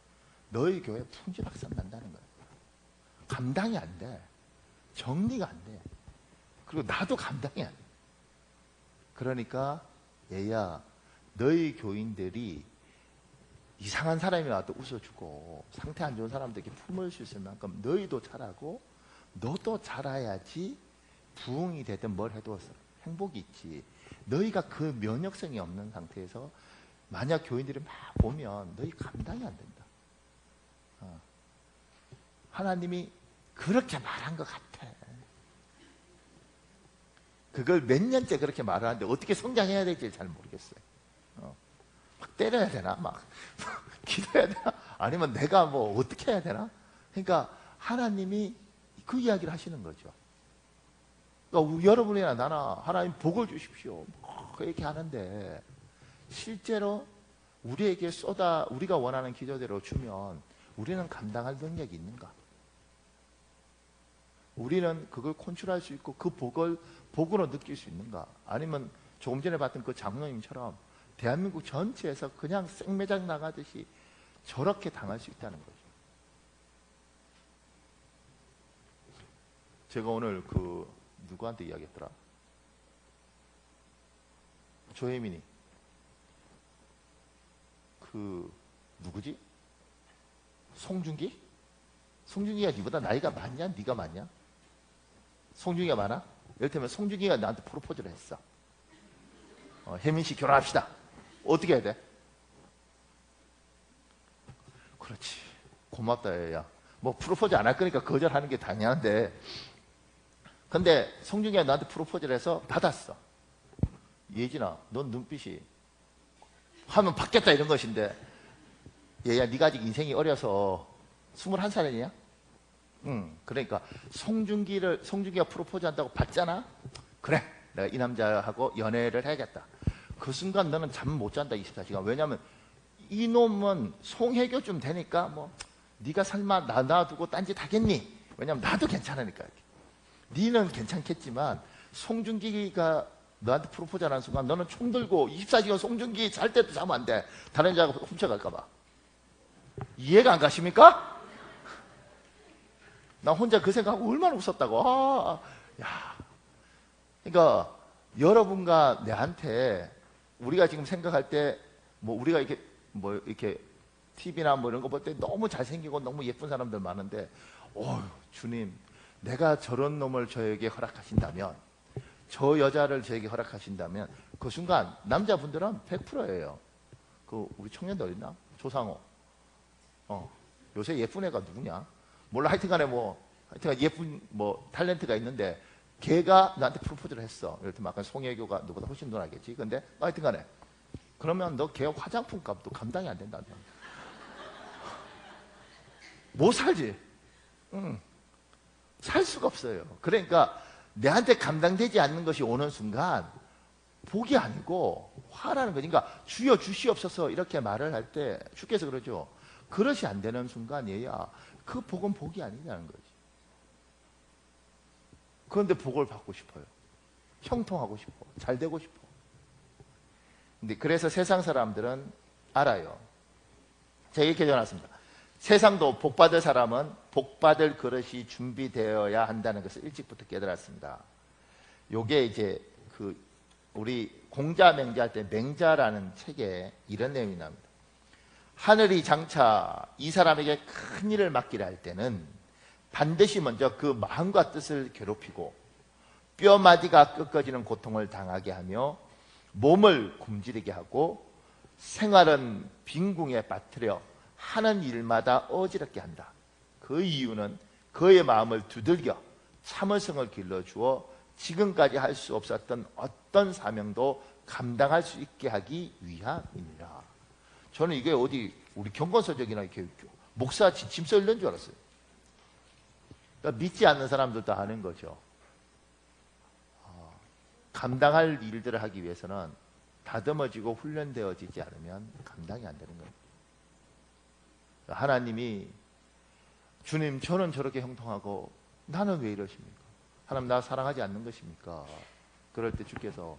너희 교회 풍지박산 난다는 거예요. 감당이 안 돼. 정리가 안 돼. 그리고 나도 감당이 안 돼. 그러니까 얘야, 너희 교인들이 이상한 사람이 와도 웃어주고 상태 안 좋은 사람들에게 품을 수 있을 만큼 너희도 잘하고 너도 잘해야지 부흥이 되든 뭘 해도 행복이 있지. 너희가 그 면역성이 없는 상태에서 만약 교인들이 막 오면 너희 감당이 안 된다. 하나님이 그렇게 말한 것 같아. 그걸 몇 년째 그렇게 말하는데 어떻게 성장해야 될지 잘 모르겠어요. 막 때려야 되나? 막 기도해야 되나? 아니면 내가 뭐 어떻게 해야 되나? 그러니까 하나님이 그 이야기를 하시는 거죠. 그러니까 여러분이나 나나 하나님 복을 주십시오. 그렇게 하는데 실제로 우리에게 우리가 원하는 기도대로 주면 우리는 감당할 능력이 있는가? 우리는 그걸 컨트롤할 수 있고 그 복으로 느낄 수 있는가? 아니면 조금 전에 봤던 그 장로님처럼 대한민국 전체에서 그냥 생매장 나가듯이 저렇게 당할 수 있다는 거죠. 제가 오늘 누구한테 이야기했더라? 조혜민이 누구지? 송중기? 송중기가 니보다 나이가 많냐? 니가 많냐? 송중기가 많아? 이를테면 송중기가 나한테 프로포즈를 했어. 혜민 씨 결혼합시다. 어떻게 해야 돼? 그렇지. 고맙다 얘야. 뭐 프로포즈 안 할 거니까 거절하는 게 당연한데 근데 송중기가 나한테 프로포즈를 해서 받았어. 예진아, 넌 눈빛이 하면 받겠다 이런 것인데 얘야 네가 아직 인생이 어려서 21살이냐? 응. 그러니까 송중기가 프로포즈 한다고 받잖아? 그래, 내가 이 남자하고 연애를 해야겠다. 그 순간 너는 잠 못 잔다 24시간. 왜냐면 이놈은 송혜교쯤 되니까 뭐 네가 설마 놔두고 딴짓 하겠니? 왜냐면 나도 괜찮으니까. 니는 괜찮겠지만 송중기가 너한테 프로포즈 하는 순간 너는 총 들고 24시간 송중기 잘 때도 자면 안 돼. 다른 여자가 훔쳐갈까 봐. 이해가 안 가십니까? 나 혼자 그 생각하고 얼마나 웃었다고. 야. 그러니까 여러분과 내한테 우리가 지금 생각할 때 뭐 우리가 이렇게 TV나 뭐 이런 거 볼 때 너무 잘생기고 너무 예쁜 사람들 많은데 주님, 내가 저런 놈을 저에게 허락하신다면, 저 여자를 저에게 허락하신다면 그 순간 남자분들은 100%예요. 우리 청년들 어딨나? 조상호. 요새 예쁜 애가 누구냐? 몰라. 하여튼간에 하여튼간 예쁜 탤런트가 있는데 걔가 나한테 프로포즈를 했어. 이를테면 아까 송혜교가 너보다 훨씬 누나겠지. 근데 하여튼간에 그러면 너 걔 화장품 값도 감당이 안 된다. 못 살지. 살 수가 없어요. 그러니까 내한테 감당되지 않는 것이 오는 순간 복이 아니고 화라는 거지. 그러니까 주여 주시옵소서 이렇게 말을 할 때 주께서 그러죠. 그릇이 안 되는 순간 얘야, 그 복은 복이 아니냐는 거지. 그런데 복을 받고 싶어요. 형통하고 싶어. 잘 되고 싶어. 근데 그래서 세상 사람들은 알아요. 제가 이렇게 적어놨습니다. 세상도 복받을 사람은 복받을 그릇이 준비되어야 한다는 것을 일찍부터 깨달았습니다. 요게 이제 우리 공자 맹자할 때 맹자라는 책에 이런 내용이 나옵니다. 하늘이 장차 이 사람에게 큰 일을 맡기라 할 때는 반드시 먼저 그 마음과 뜻을 괴롭히고 뼈마디가 꺾어지는 고통을 당하게 하며 몸을 굶주리게 하고 생활은 빈궁에 빠뜨려 하는 일마다 어지럽게 한다. 그 이유는 그의 마음을 두들겨 참을성을 길러주어 지금까지 할 수 없었던 어떤 사명도 감당할 수 있게 하기 위함이니라. 저는 이게 어디 우리 경건서적이나 이렇게 목사 지침서 읽는 줄 알았어요. 그러니까 믿지 않는 사람들도 하는 거죠. 감당할 일들을 하기 위해서는 다듬어지고 훈련되어지지 않으면 감당이 안 되는 거예요. 하나님이 주님 저는 저렇게 형통하고 나는 왜 이러십니까? 하나님 나 사랑하지 않는 것입니까? 그럴 때 주께서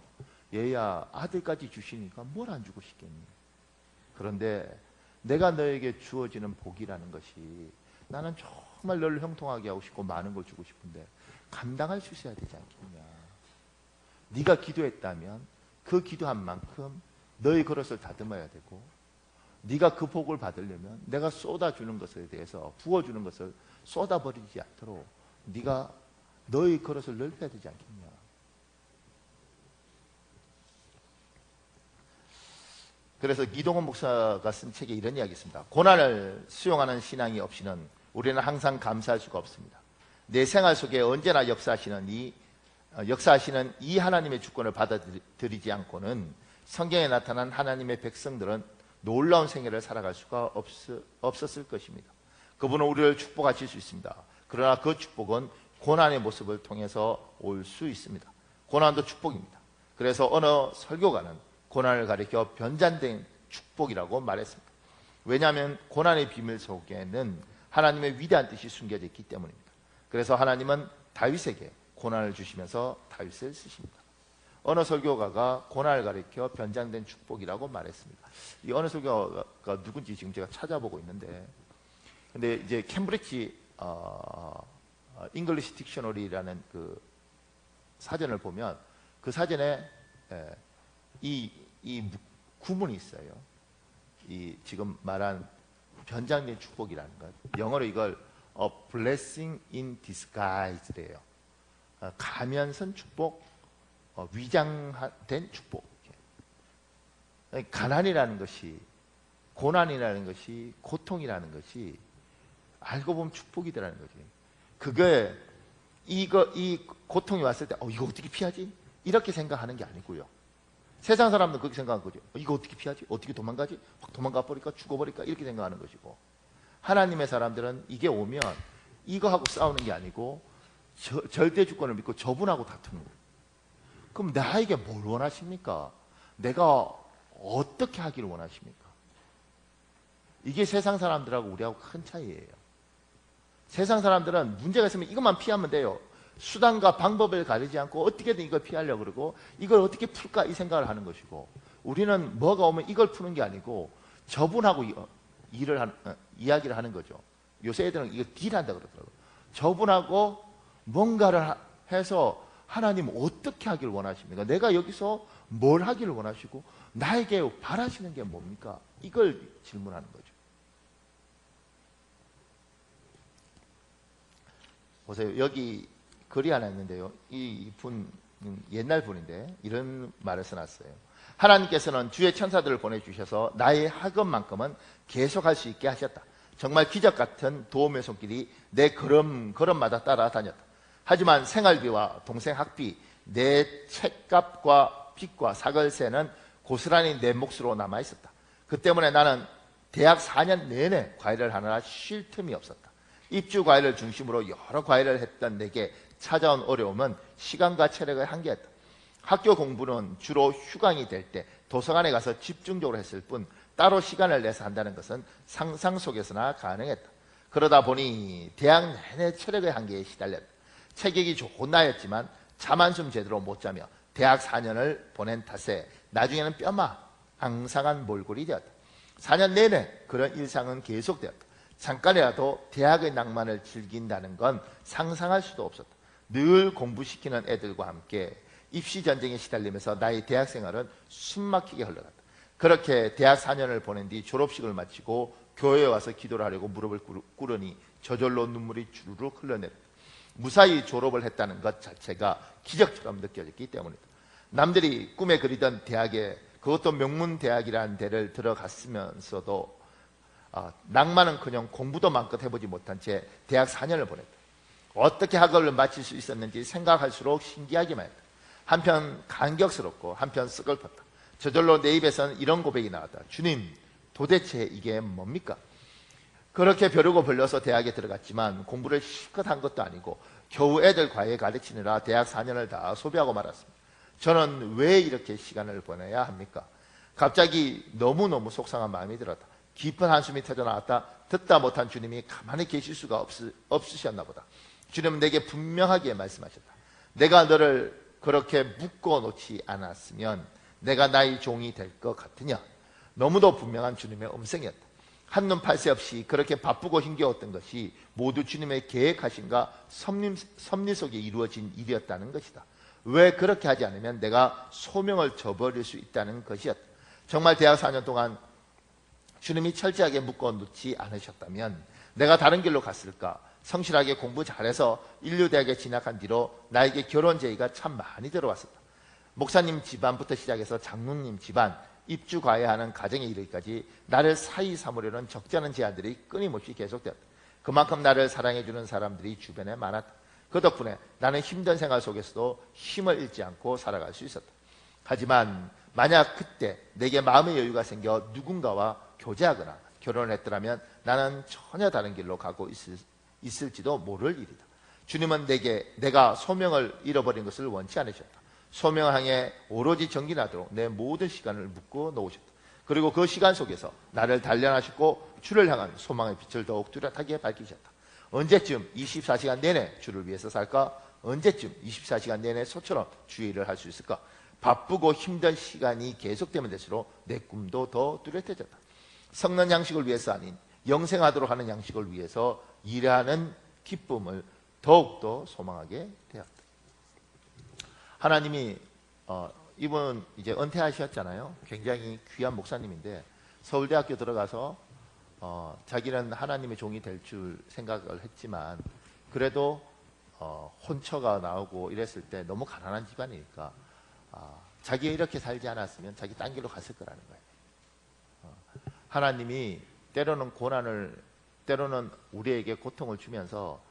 얘야 아들까지 주시니까 뭘 안 주고 싶겠니? 그런데 내가 너에게 주어지는 복이라는 것이 나는 정말 너를 형통하게 하고 싶고 많은 걸 주고 싶은데 감당할 수 있어야 되지 않겠냐? 네가 기도했다면 그 기도한 만큼 너의 그릇을 다듬어야 되고 네가 그 복을 받으려면 내가 쏟아주는 것에 대해서 부어주는 것을 쏟아버리지 않도록 네가 너의 그릇을 넓혀야 되지 않겠냐? 그래서 이동원 목사가 쓴 책에 이런 이야기 있습니다. 고난을 수용하는 신앙이 없이는 우리는 항상 감사할 수가 없습니다. 내 생활 속에 언제나 역사하시는 이 하나님의 주권을 받아들이지 않고는 성경에 나타난 하나님의 백성들은 놀라운 생애를 살아갈 수가 없었을 것입니다. 그분은 우리를 축복하실 수 있습니다. 그러나 그 축복은 고난의 모습을 통해서 올 수 있습니다. 고난도 축복입니다. 그래서 어느 설교가는 고난을 가리켜 변잔된 축복이라고 말했습니다. 왜냐하면 고난의 비밀 속에는 하나님의 위대한 뜻이 숨겨져 있기 때문입니다. 그래서 하나님은 다윗에게 고난을 주시면서 다윗을 쓰십니다. 어느 설교가가 고난을 가리켜 변장된 축복이라고 말했습니다. 이 어느 설교가가 누군지 지금 제가 찾아보고 있는데, 근데 이제 캠브리지 잉글리시 딕셔너리라는 그 사전을 보면 그 사전에 이 구문이 있어요. 이 지금 말한 변장된 축복이라는 것, 영어로 이걸 a blessing in disguise래요. 가면선 축복, 위장된 축복. 가난이라는 것이, 고난이라는 것이, 고통이라는 것이 알고 보면 축복이더라는 거지. 그게 이 고통이 왔을 때 이거 어떻게 피하지? 이렇게 생각하는 게 아니고요. 세상 사람들은 그렇게 생각하는 거죠. 이거 어떻게 피하지? 어떻게 도망가지? 확 도망가 버릴까? 죽어버릴까? 이렇게 생각하는 것이고, 하나님의 사람들은 이게 오면 이거하고 싸우는 게 아니고 절대 주권을 믿고 저분하고 다투는 거예요. 그럼 나에게 뭘 원하십니까? 내가 어떻게 하기를 원하십니까? 이게 세상 사람들하고 우리하고 큰 차이예요. 세상 사람들은 문제가 있으면 이것만 피하면 돼요. 수단과 방법을 가리지 않고 어떻게든 이걸 피하려고 그러고 이걸 어떻게 풀까 이 생각을 하는 것이고, 우리는 뭐가 오면 이걸 푸는 게 아니고 저분하고 이야기를 하는 거죠. 요새 애들은 이거 딜한다 그러더라고요. 저분하고 뭔가를 해서 하나님 어떻게 하기를 원하십니까? 내가 여기서 뭘 하기를 원하시고 나에게 바라시는 게 뭡니까? 이걸 질문하는 거죠. 보세요. 여기 글이 하나 있는데요. 이 분 옛날 분인데 이런 말을 써놨어요. 하나님께서는 주의 천사들을 보내주셔서 나의 학업만큼은 계속할 수 있게 하셨다. 정말 기적 같은 도움의 손길이 내 걸음마다 따라다녔다. 하지만 생활비와 동생 학비, 내 책값과 빚과 사글세는 고스란히 내 몫으로 남아있었다. 그 때문에 나는 대학 4년 내내 과외를 하느라 쉴 틈이 없었다. 입주 과외를 중심으로 여러 과외를 했던 내게 찾아온 어려움은 시간과 체력의 한계였다. 학교 공부는 주로 휴강이 될 때 도서관에 가서 집중적으로 했을 뿐 따로 시간을 내서 한다는 것은 상상 속에서나 가능했다. 그러다 보니 대학 내내 체력의 한계에 시달렸다. 체격이 좋은 나였지만 잠 한숨 제대로 못 자며 대학 4년을 보낸 탓에 나중에는 뼈마 앙상한 몰골이 되었다. 4년 내내 그런 일상은 계속되었다. 잠깐이라도 대학의 낭만을 즐긴다는 건 상상할 수도 없었다. 늘 공부시키는 애들과 함께 입시 전쟁에 시달리면서 나의 대학 생활은 숨막히게 흘러갔다. 그렇게 대학 4년을 보낸 뒤 졸업식을 마치고 교회에 와서 기도를 하려고 무릎을 꿇으니 저절로 눈물이 주르륵 흘러내렸다. 무사히 졸업을 했다는 것 자체가 기적처럼 느껴졌기 때문이다. 남들이 꿈에 그리던 대학에, 그것도 명문대학이라는 데를 들어갔으면서도 낭만은커녕 공부도 마음껏 해보지 못한 채 대학 4년을 보냈다. 어떻게 학업을 마칠 수 있었는지 생각할수록 신기하기만 했다. 한편 감격스럽고 한편 쓰글펐다. 저절로 내 입에서는 이런 고백이 나왔다. 주님, 도대체 이게 뭡니까? 그렇게 벼르고 벌려서 대학에 들어갔지만 공부를 실컷 한 것도 아니고 겨우 애들 과외 가르치느라 대학 4년을 다 소비하고 말았습니다. 저는 왜 이렇게 시간을 보내야 합니까? 갑자기 너무너무 속상한 마음이 들었다. 깊은 한숨이 터져나왔다. 듣다 못한 주님이 가만히 계실 수가 없으셨나 보다. 주님은 내게 분명하게 말씀하셨다. 내가 너를 그렇게 묶어놓지 않았으면 내가 나의 종이 될 것 같으냐? 너무도 분명한 주님의 음성이었다. 한눈 팔 새 없이 그렇게 바쁘고 힘겨웠던 것이 모두 주님의 계획하심과 섭리 속에 이루어진 일이었다는 것이다. 왜 그렇게 하지 않으면 내가 소명을 저버릴 수 있다는 것이었다. 정말 대학 4년 동안 주님이 철저하게 묶어놓지 않으셨다면 내가 다른 길로 갔을까? 성실하게 공부 잘해서 인류대학에 진학한 뒤로 나에게 결혼 제의가 참 많이 들어왔었다. 목사님 집안부터 시작해서 장로님 집안, 입주 과외하는 가정에 이르기까지 나를 사이 삼으려는 적잖은 제안들이 끊임없이 계속되었다. 그만큼 나를 사랑해주는 사람들이 주변에 많았다. 그 덕분에 나는 힘든 생활 속에서도 힘을 잃지 않고 살아갈 수 있었다. 하지만 만약 그때 내게 마음의 여유가 생겨 누군가와 교제하거나 결혼을 했더라면 나는 전혀 다른 길로 가고 있을지도 모를 일이다. 주님은 내가 소명을 잃어버린 것을 원치 않으셨다. 소명을 향해 오로지 전진하도록 내 모든 시간을 묶어 놓으셨다. 그리고 그 시간 속에서 나를 단련하셨고 주를 향한 소망의 빛을 더욱 뚜렷하게 밝히셨다. 언제쯤 24시간 내내 주를 위해서 살까? 언제쯤 24시간 내내 소처럼 주의 일을 할 수 있을까? 바쁘고 힘든 시간이 계속되면 될수록 내 꿈도 더 뚜렷해졌다. 성는 양식을 위해서 아닌 영생하도록 하는 양식을 위해서 일하는 기쁨을 더욱더 소망하게 되었다. 하나님이 이분 이제 은퇴하셨잖아요. 굉장히 귀한 목사님인데 서울대학교 들어가서 자기는 하나님의 종이 될 줄 생각을 했지만 그래도 혼처가 나오고 이랬을 때 너무 가난한 집안이니까 자기가 이렇게 살지 않았으면 자기 딴 길로 갔을 거라는 거예요. 하나님이 때로는 고난을, 때로는 우리에게 고통을 주면서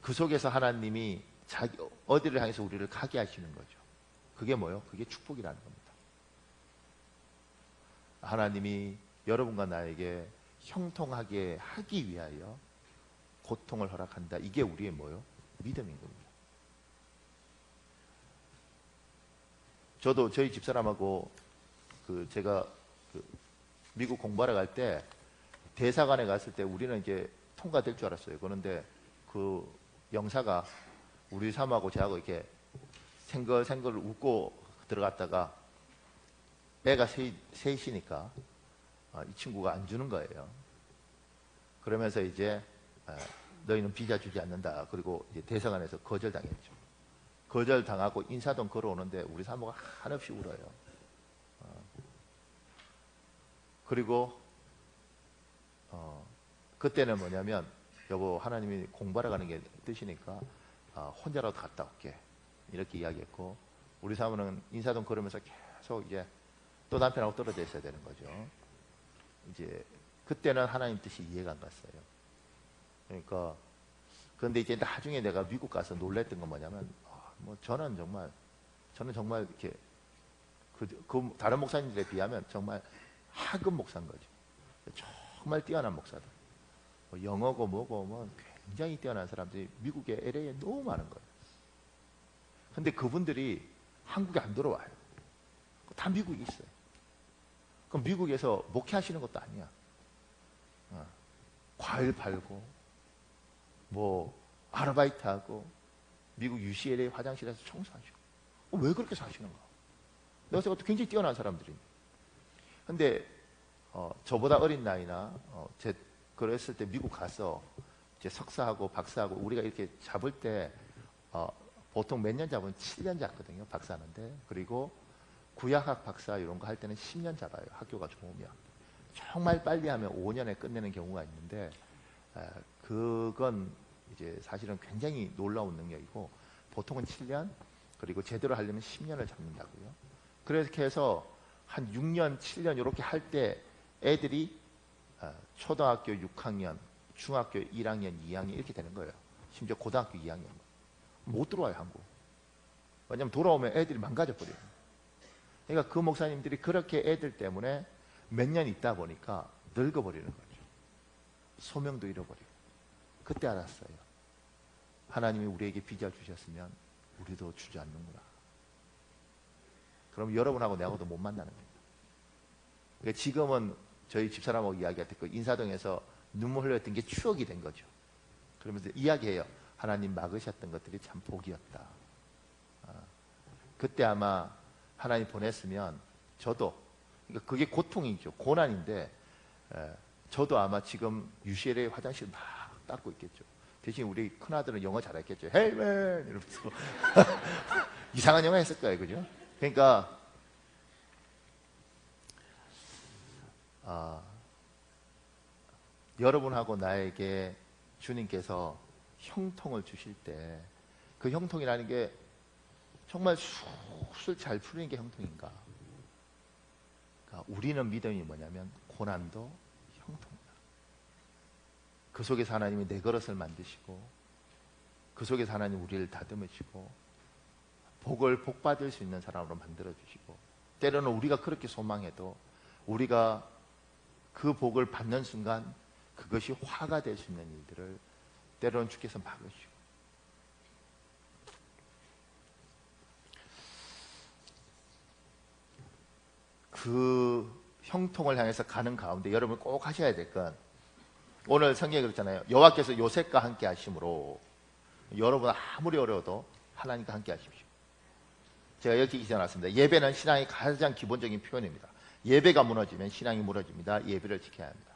그 속에서 하나님이 어디를 향해서 우리를 가게 하시는 거죠. 그게 뭐예요? 그게 축복이라는 겁니다. 하나님이 여러분과 나에게 형통하게 하기 위하여 고통을 허락한다. 이게 우리의 뭐예요? 믿음인 겁니다. 저도 저희 집사람하고 제가 미국 공부하러 갈 때 대사관에 갔을 때 우리는 이제 통과될 줄 알았어요. 그런데 그 영사가 우리 사모하고 저하고 이렇게 생글생글 웃고 들어갔다가 애가 셋이니까 이 친구가 안 주는 거예요. 그러면서 이제 너희는 비자 주지 않는다. 그리고 이제 대사관에서 거절당했죠. 거절당하고 인사동 걸어오는데 우리 사모가 한없이 울어요. 그리고 그때는 뭐냐면 여보 하나님이 공부하러 가는 게 뜻이니까 혼자라도 갔다 올게 이렇게 이야기했고 우리 사모는 인사동 걸으면서 계속 이제 또 남편하고 떨어져 있어야 되는 거죠. 이제 그때는 하나님 뜻이 이해가 안 갔어요. 그러니까 그런데 이제 나중에 내가 미국 가서 놀랬던 건 뭐냐면 뭐 저는 정말 이렇게 그 다른 목사님들에 비하면 정말 하급 목사인 거죠. 정말 뛰어난 목사들. 뭐 영어고 뭐고 뭐 굉장히 뛰어난 사람들이 미국의 LA에 너무 많은 거예요. 근데 그분들이 한국에 안 들어와요. 다 미국에 있어요. 그럼 미국에서 목회하시는 것도 아니야. 과일 팔고 뭐 아르바이트하고 미국 UCLA 화장실에서 청소하시고 왜 그렇게 사시는가? 내가 생각해도 굉장히 뛰어난 사람들이. 근데 저보다 어린 나이나 그랬을 때 미국 가서 이제 석사하고 박사하고 우리가 이렇게 잡을 때 보통 몇 년 잡으면 7년 잡거든요. 박사하는데. 그리고 구약학 박사 이런 거 할 때는 10년 잡아요. 학교가 좋으면. 정말 빨리 하면 5년에 끝내는 경우가 있는데 그건 이제 사실은 굉장히 놀라운 능력이고 보통은 7년 그리고 제대로 하려면 10년을 잡는다고요. 그렇게 해서 한 6년, 7년 이렇게 할 때 애들이 초등학교 6학년, 중학교 1학년, 2학년 이렇게 되는 거예요. 심지어 고등학교 2학년. 못 들어와요, 한국. 왜냐하면 돌아오면 애들이 망가져 버려요. 그러니까 그 목사님들이 그렇게 애들 때문에 몇 년 있다 보니까 늙어버리는 거죠. 소명도 잃어버리고. 그때 알았어요. 하나님이 우리에게 비자 주셨으면 우리도 주저앉는구나. 그럼 여러분하고 내하고도 못 만나는 겁니다. 그러니까 지금은 저희 집사람하고 이야기할 때 그 인사동에서 눈물 흘렸던 게 추억이 된 거죠. 그러면서 이야기해요. 하나님 막으셨던 것들이 참 복이었다. 그때 아마 하나님 보냈으면 저도, 그러니까 그게 고통이죠. 고난인데 저도 아마 지금 UCLA 화장실 막 닦고 있겠죠. 대신 우리 큰아들은 영어 잘했겠죠. Hey man! 이러면서 이상한 영어 했을 거예요. 그죠? 그러니까 여러분하고 나에게 주님께서 형통을 주실 때 그 형통이라는 게 정말 술술 잘 풀리는 게 형통인가? 그러니까 우리는 믿음이 뭐냐면 고난도 형통이다. 그 속에서 하나님이 내 그릇을 만드시고 그 속에서 하나님 우리를 다듬으시고 복을 복받을 수 있는 사람으로 만들어주시고 때로는 우리가 그렇게 소망해도 우리가 그 복을 받는 순간 그것이 화가 될 수 있는 일들을 때로는 주께서 막으시고 그 형통을 향해서 가는 가운데 여러분 꼭 하셔야 될 건 오늘 성경에 그렇잖아요. 여호와께서 요셉과 함께 하심으로 여러분 아무리 어려워도 하나님과 함께 하십시오. 제가 여기 기억났습니다. 예배는 신앙의 가장 기본적인 표현입니다. 예배가 무너지면 신앙이 무너집니다. 예배를 지켜야 합니다.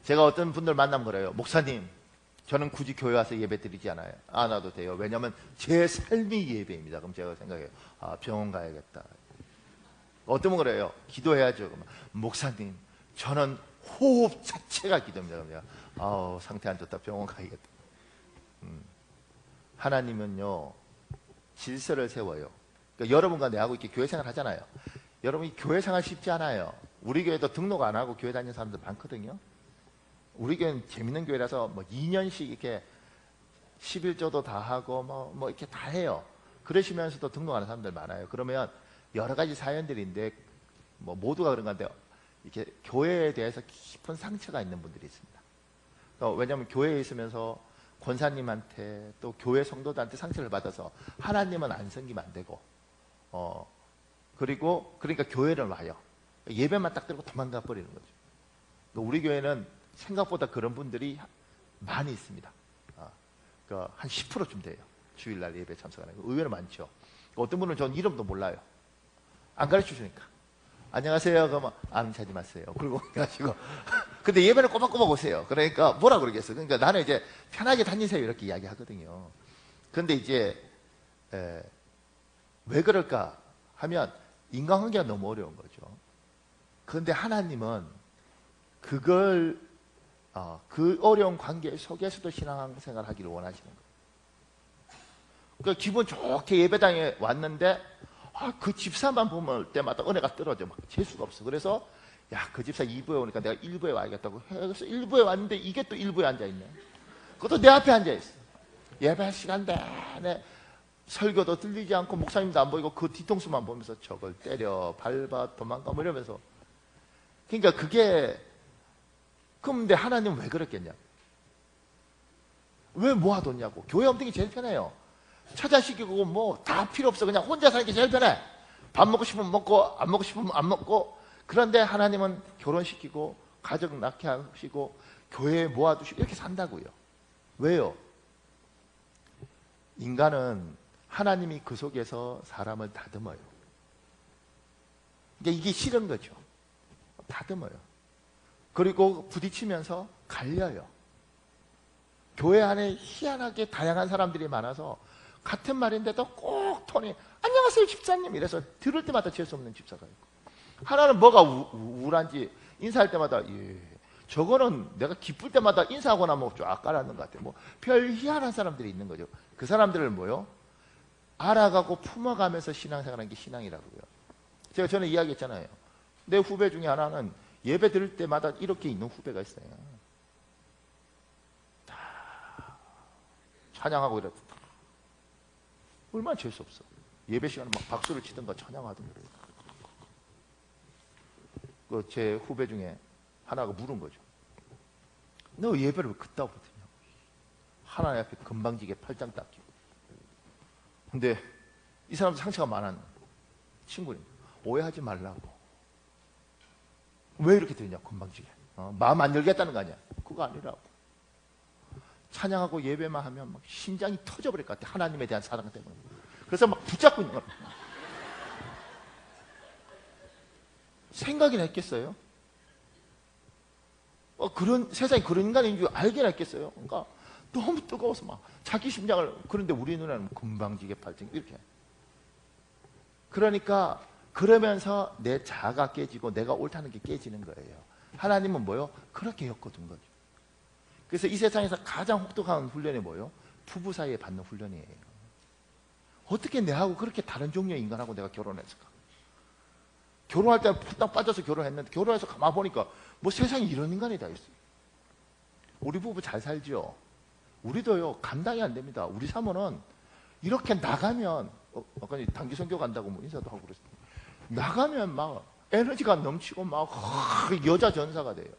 제가 어떤 분들 만나면 그래요. 목사님, 저는 굳이 교회 와서 예배 드리지 않아요. 안 와도 돼요. 왜냐하면 제 삶이 예배입니다. 그럼 제가 생각해요. 병원 가야겠다. 어떤 분 그래요. 기도해야죠. 목사님, 저는 호흡 자체가 기도입니다. 그럼 상태 안 좋다. 병원 가야겠다. 하나님은요 질서를 세워요. 그러니까 여러분과 내하고 이렇게 교회 생활 하잖아요. 여러분이 교회 생활 쉽지 않아요. 우리 교회도 등록 안 하고 교회 다니는 사람들 많거든요. 우리 교회는 재밌는 교회라서 뭐 2년씩 이렇게 11조도 다 하고 뭐 이렇게 다 해요. 그러시면서도 등록하는 사람들 많아요. 그러면 여러 가지 사연들인데 뭐 모두가 그런 건데 이렇게 교회에 대해서 깊은 상처가 있는 분들이 있습니다. 왜냐하면 교회에 있으면서 권사님한테 또 교회 성도들한테 상처를 받아서 하나님은 안 섬기면 안 되고 그리고 그러니까 교회를 와요. 예배만 딱 들고 도망가 버리는 거죠. 우리 교회는 생각보다 그런 분들이 많이 있습니다. 한 10%쯤 돼요. 주일날 예배 참석하는 거 의외로 많죠. 어떤 분은 전 이름도 몰라요. 안 가르쳐 주니까 안녕하세요 그러면 아는 찾지 마세요. 그리고 가시고 근데 예배는 꼬박꼬박 오세요. 그러니까 뭐라 그러겠어. 그러니까 나는 이제 편하게 다니세요 이렇게 이야기하거든요. 그런데 이제 왜 그럴까 하면 인간관계가 너무 어려운 거죠. 그런데 하나님은 그걸 그 어려운 관계 속에서도 신앙생활 하기를 원하시는 거예요. 그러니까 기분 좋게 예배당에 왔는데 그 집사만 보면 때마다 은혜가 떨어져. 막 재수가 없어. 그래서 그 집사 2부에 오니까 내가 1부에 와야겠다고 해서 1부에 왔는데 이게 또 1부에 앉아있네. 그것도 내 앞에 앉아있어. 예배 시간 내내 설교도 들리지 않고 목사님도 안 보이고 그 뒤통수만 보면서 저걸 때려 밟아 도망가 뭐 이러면서. 그러니까 그게 근데 하나님은 왜 그랬겠냐? 왜 모아뒀냐고. 교회 엄ting이 제일 편해요. 처자시키고 뭐 다 필요 없어. 그냥 혼자 사는 게 제일 편해. 밥 먹고 싶으면 먹고 안 먹고 싶으면 안 먹고. 그런데 하나님은 결혼시키고 가정 낳게 하시고 교회에 모아두시고 이렇게 산다고요. 왜요? 인간은 하나님이 그 속에서 사람을 다듬어요. 그러니까 이게 싫은 거죠. 다듬어요. 그리고 부딪히면서 갈려요. 교회 안에 희한하게 다양한 사람들이 많아서 같은 말인데도 꼭 톤이 안녕하세요 집사님 이래서 들을 때마다 재수 없는 집사가 있고 하나는 뭐가 우울한지 인사할 때마다 저거는 내가 기쁠 때마다 인사하고 나면 쫙 깔아놓는 것 같아요. 뭐 별 희한한 사람들이 있는 거죠. 그 사람들을 뭐요? 알아가고 품어가면서 신앙생활하는 게 신앙이라고요. 제가 전에 이야기했잖아요. 내 후배 중에 하나는 예배 드릴 때마다 이렇게 있는 후배가 있어요. 다 찬양하고 이랬다. 얼마나 재수 없어. 예배 시간에 막 박수를 치던가 찬양하던가. 그 제 후배 중에 하나가 물은 거죠. 너 예배를 왜 그따구 드냐고. 하나님 앞에 건방지게 팔짱 닦이고. 근데 이 사람도 상처가 많은 친구입니다. 오해하지 말라고. 왜 이렇게 되냐, 건방지게. 마음 안 열겠다는 거 아니야. 그거 아니라고. 찬양하고 예배만 하면 막 심장이 터져버릴 것 같아. 하나님에 대한 사랑 때문에. 그래서 막 붙잡고 있는 거야. 생각이나 했겠어요? 그런, 세상에 그런 인간인 줄 알게나 했겠어요? 그러니까 너무 뜨거워서 막 자기 심장을, 그런데 우리 눈에는 금방지게 발전, 이렇게. 그러니까, 그러면서 내 자아가 깨지고 내가 옳다는 게 깨지는 거예요. 하나님은 뭐요? 그렇게 엮어둔 거죠. 그래서 이 세상에서 가장 혹독한 훈련이 뭐요? 부부 사이에 받는 훈련이에요. 어떻게 내하고 그렇게 다른 종류의 인간하고 내가 결혼했을까? 결혼할 때는 푹딱 빠져서 결혼했는데 결혼해서 가만 보니까 뭐 세상에 이런 인간이 다 있어요. 우리 부부 잘 살죠? 우리도요 감당이 안 됩니다. 우리 사모는 이렇게 나가면 아까 단기 선교 간다고 뭐 인사도 하고 그랬어요. 나가면 막 에너지가 넘치고 막 여자 전사가 돼요.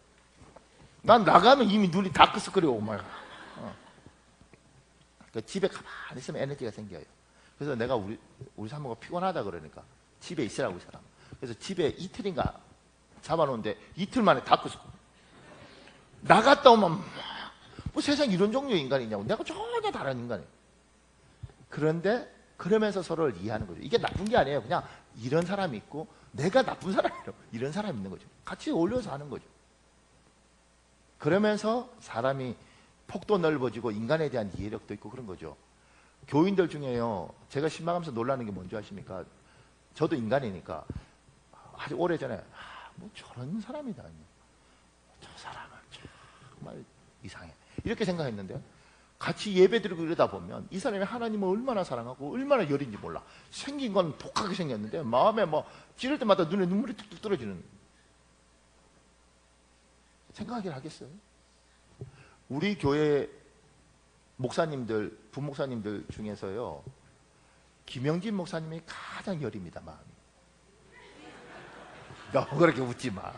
난 나가면 이미 눈이 다크서클이 오고 막. 그러니까 집에 가만히 있으면 에너지가 생겨요. 그래서 내가 우리 사모가 피곤하다 그러니까 집에 있으라고, 이 사람. 그래서 집에 이틀인가 잡아놓는데 이틀 만에 다크서클. 나갔다 오면 뭐 세상에 이런 종류의 인간이 있냐고. 내가 전혀 다른 인간이에요. 그런데 그러면서 서로를 이해하는 거죠. 이게 나쁜 게 아니에요. 그냥 이런 사람이 있고 내가 나쁜 사람이라고. 이런 사람이 있는 거죠. 같이 어울려서 하는 거죠. 그러면서 사람이 폭도 넓어지고 인간에 대한 이해력도 있고 그런 거죠. 교인들 중에요, 제가 신방하면서 놀라는 게 뭔지 아십니까? 저도 인간이니까 아주 오래전에 뭐 저런 사람이다, 저 사람은 정말 이상해, 이렇게 생각했는데 같이 예배드리고 이러다 보면 이 사람이 하나님을 얼마나 사랑하고 얼마나 여린지 몰라. 생긴 건 독하게 생겼는데 마음에 뭐 찌를 때마다 눈에 눈물이 뚝뚝 떨어지는. 생각하긴 하겠어요? 우리 교회 목사님들, 부목사님들 중에서요, 김영진 목사님이 가장 여립니다, 마음이. 너무 그렇게 웃지 마.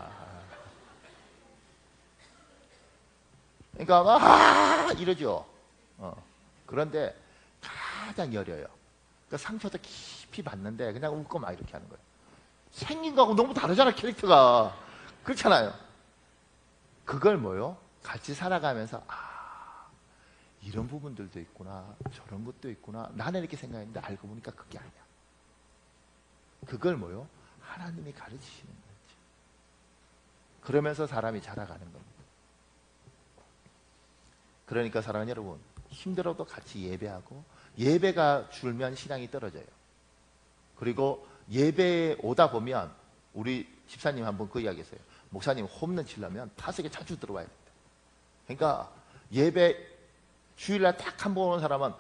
그러니까 막 이러죠. 그런데 가장 여려요. 그러니까 상처도 깊이 받는데 그냥 웃고 막 이렇게 하는 거예요. 생긴 거하고 너무 다르잖아, 캐릭터가. 그렇잖아요. 그걸 뭐요? 같이 살아가면서 이런 부분들도 있구나, 저런 것도 있구나, 나는 이렇게 생각했는데 알고 보니까 그게 아니야. 그걸 뭐요? 하나님이 가르치시는 거죠. 그러면서 사람이 자라가는 겁니다. 그러니까 사랑하는 여러분, 힘들어도 같이 예배하고, 예배가 줄면 신앙이 떨어져요. 그리고 예배에 오다 보면 우리 집사님 한번 그 이야기 했어요. 목사님 홈런 치려면 타석에 자주 들어와야 된다. 그러니까 예배 주일날 딱 한 번 오는 사람은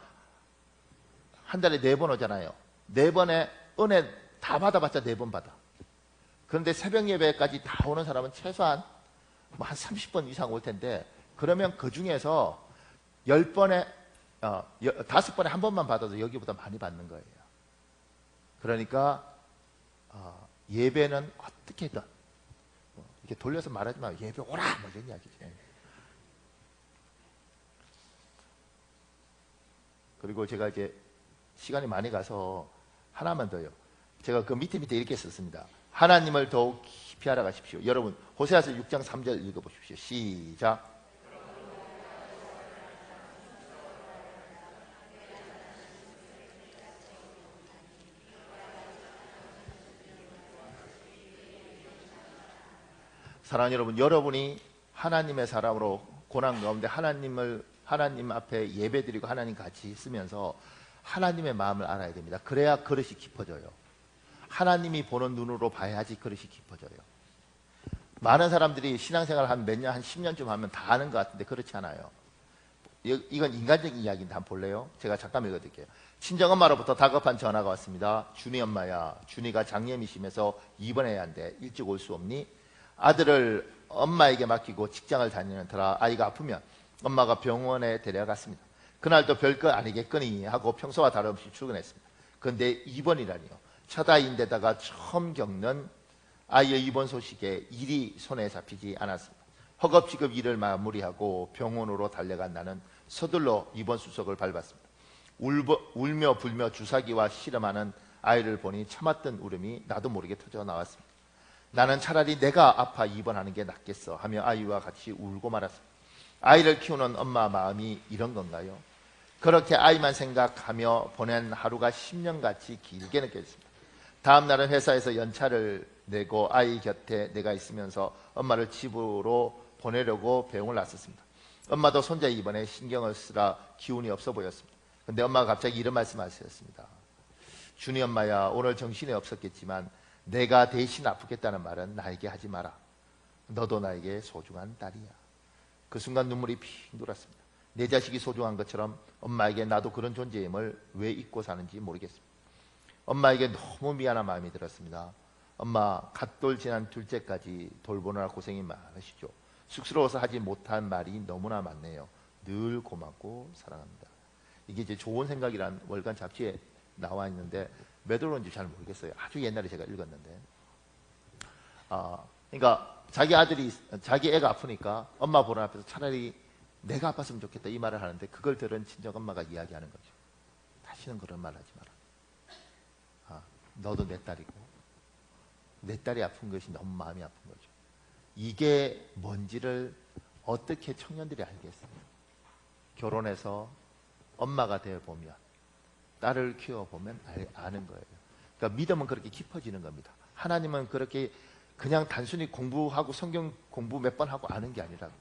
한 달에 4번 오잖아요. 4번에 은혜 다 받아봤자 4번 받아. 그런데 새벽 예배까지 다 오는 사람은 최소한 뭐 한 30번 이상 올 텐데, 그러면 그 중에서 10번에 5번에 한 번만 받아도 여기보다 많이 받는 거예요. 그러니까 예배는 어떻게든 이렇게 돌려서 말하지 마. 예배 오라! 뭐 이런 이야기지. 그리고 제가 이제 시간이 많이 가서 하나만 더요. 제가 그 밑에 이렇게 썼습니다. 하나님을 더욱 깊이 알아가십시오. 여러분 호세아서 6장 3절 읽어보십시오. 시작. 사랑하는 여러분, 여러분이 하나님의 사람으로 고난 가운데 하나님 앞에 예배드리고 하나님 같이 있으면서 하나님의 마음을 알아야 됩니다. 그래야 그릇이 깊어져요. 하나님이 보는 눈으로 봐야지 그릇이 깊어져요. 많은 사람들이 신앙생활 한 몇 년, 한 10년쯤 하면 다 아는 것 같은데 그렇지 않아요. 이건 인간적인 이야기인데 한번 볼래요? 제가 잠깐 읽어드릴게요. 친정엄마로부터 다급한 전화가 왔습니다. 준이 엄마야, 준이가 장염이 심해서 입원해야 한대. 일찍 올 수 없니? 아들을 엄마에게 맡기고 직장을 다니는 터라 아이가 아프면 엄마가 병원에 데려갔습니다. 그날도 별거 아니겠거니 하고 평소와 다름없이 출근했습니다. 그런데 입원이라니요. 첫 아이인데다가 처음 겪는 아이의 입원 소식에 일이 손에 잡히지 않았습니다. 허겁지겁 일을 마무리하고 병원으로 달려간 나는 서둘러 입원 수속을 밟았습니다. 울며 불며 주사기와 씨름하는 아이를 보니 참았던 울음이 나도 모르게 터져 나왔습니다. 나는 차라리 내가 아파 입원하는 게 낫겠어 하며 아이와 같이 울고 말았습니다. 아이를 키우는 엄마 마음이 이런 건가요? 그렇게 아이만 생각하며 보낸 하루가 10년같이 길게 느껴졌습니다. 다음 날은 회사에서 연차를 내고 아이 곁에 내가 있으면서 엄마를 집으로 보내려고 배웅을 났었습니다. 엄마도 손자 입원에 신경을 쓰라 기운이 없어 보였습니다. 근데 엄마가 갑자기 이런 말씀하셨습니다. 준이 엄마야, 오늘 정신이 없었겠지만 내가 대신 아프겠다는 말은 나에게 하지 마라. 너도 나에게 소중한 딸이야. 그 순간 눈물이 핑 돌았습니다. 내 자식이 소중한 것처럼 엄마에게 나도 그런 존재임을 왜 잊고 사는지 모르겠습니다. 엄마에게 너무 미안한 마음이 들었습니다. 엄마, 갓돌 지난 둘째까지 돌보느라 고생이 많으시죠. 쑥스러워서 하지 못한 말이 너무나 많네요. 늘 고맙고 사랑합니다. 이게 이제 좋은 생각이란 월간 잡지에 나와 있는데 몇 월인지 잘 모르겠어요. 아주 옛날에 제가 읽었는데, 그러니까 자기 애가 아프니까 엄마 보는 앞에서 차라리 내가 아팠으면 좋겠다 이 말을 하는데, 그걸 들은 친정 엄마가 이야기하는 거죠. 다시는 그런 말 하지 마라. 너도 내 딸이고 내 딸이 아픈 것이 너무 마음이 아픈 거죠. 이게 뭔지를 어떻게 청년들이 알겠어요? 결혼해서 엄마가 되어보면, 딸을 키워보면 아는 거예요. 그러니까 믿음은 그렇게 깊어지는 겁니다. 하나님은 그렇게 그냥 단순히 공부하고 성경 공부 몇 번 하고 아는 게 아니라고.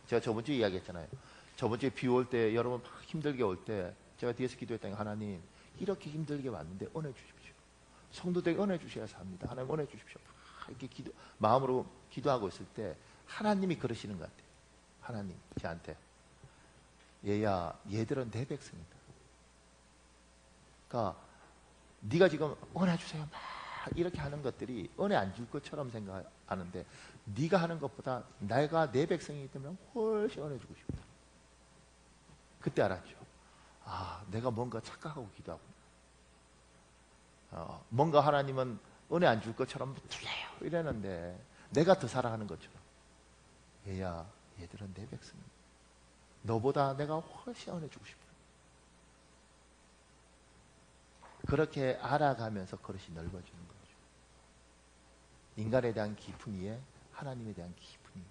제가 저번 주에 이야기했잖아요. 저번 주에 비 올 때, 여러분 막 힘들게 올 때 제가 뒤에서 기도했다니까, 하나님 이렇게 힘들게 왔는데 은혜 주십시오. 성도들에게 은혜 주셔야 삽니다. 하나님 은혜 주십시오. 이렇게 마음으로 기도하고 있을 때 하나님이 그러시는 것 같아요. 하나님 저한테, 얘야, 얘들은 내 백성이다. 그러니까 네가 지금 은혜 주세요 막 이렇게 하는 것들이 은혜 안 줄 것처럼 생각하는데, 네가 하는 것보다 내가 내 백성이기 때문에 훨씬 은혜 주고 싶다. 그때 알았죠. 내가 뭔가 착각하고 기도하고, 뭔가 하나님은 은혜 안 줄 것처럼 틀려요 이랬는데 내가 더 사랑하는 것처럼, 얘야, 얘들은 내 백성이야. 너보다 내가 훨씬 은혜 주고 싶다. 그렇게 알아가면서 그릇이 넓어지는 거죠. 인간에 대한 깊은 이해, 하나님에 대한 깊은 이해.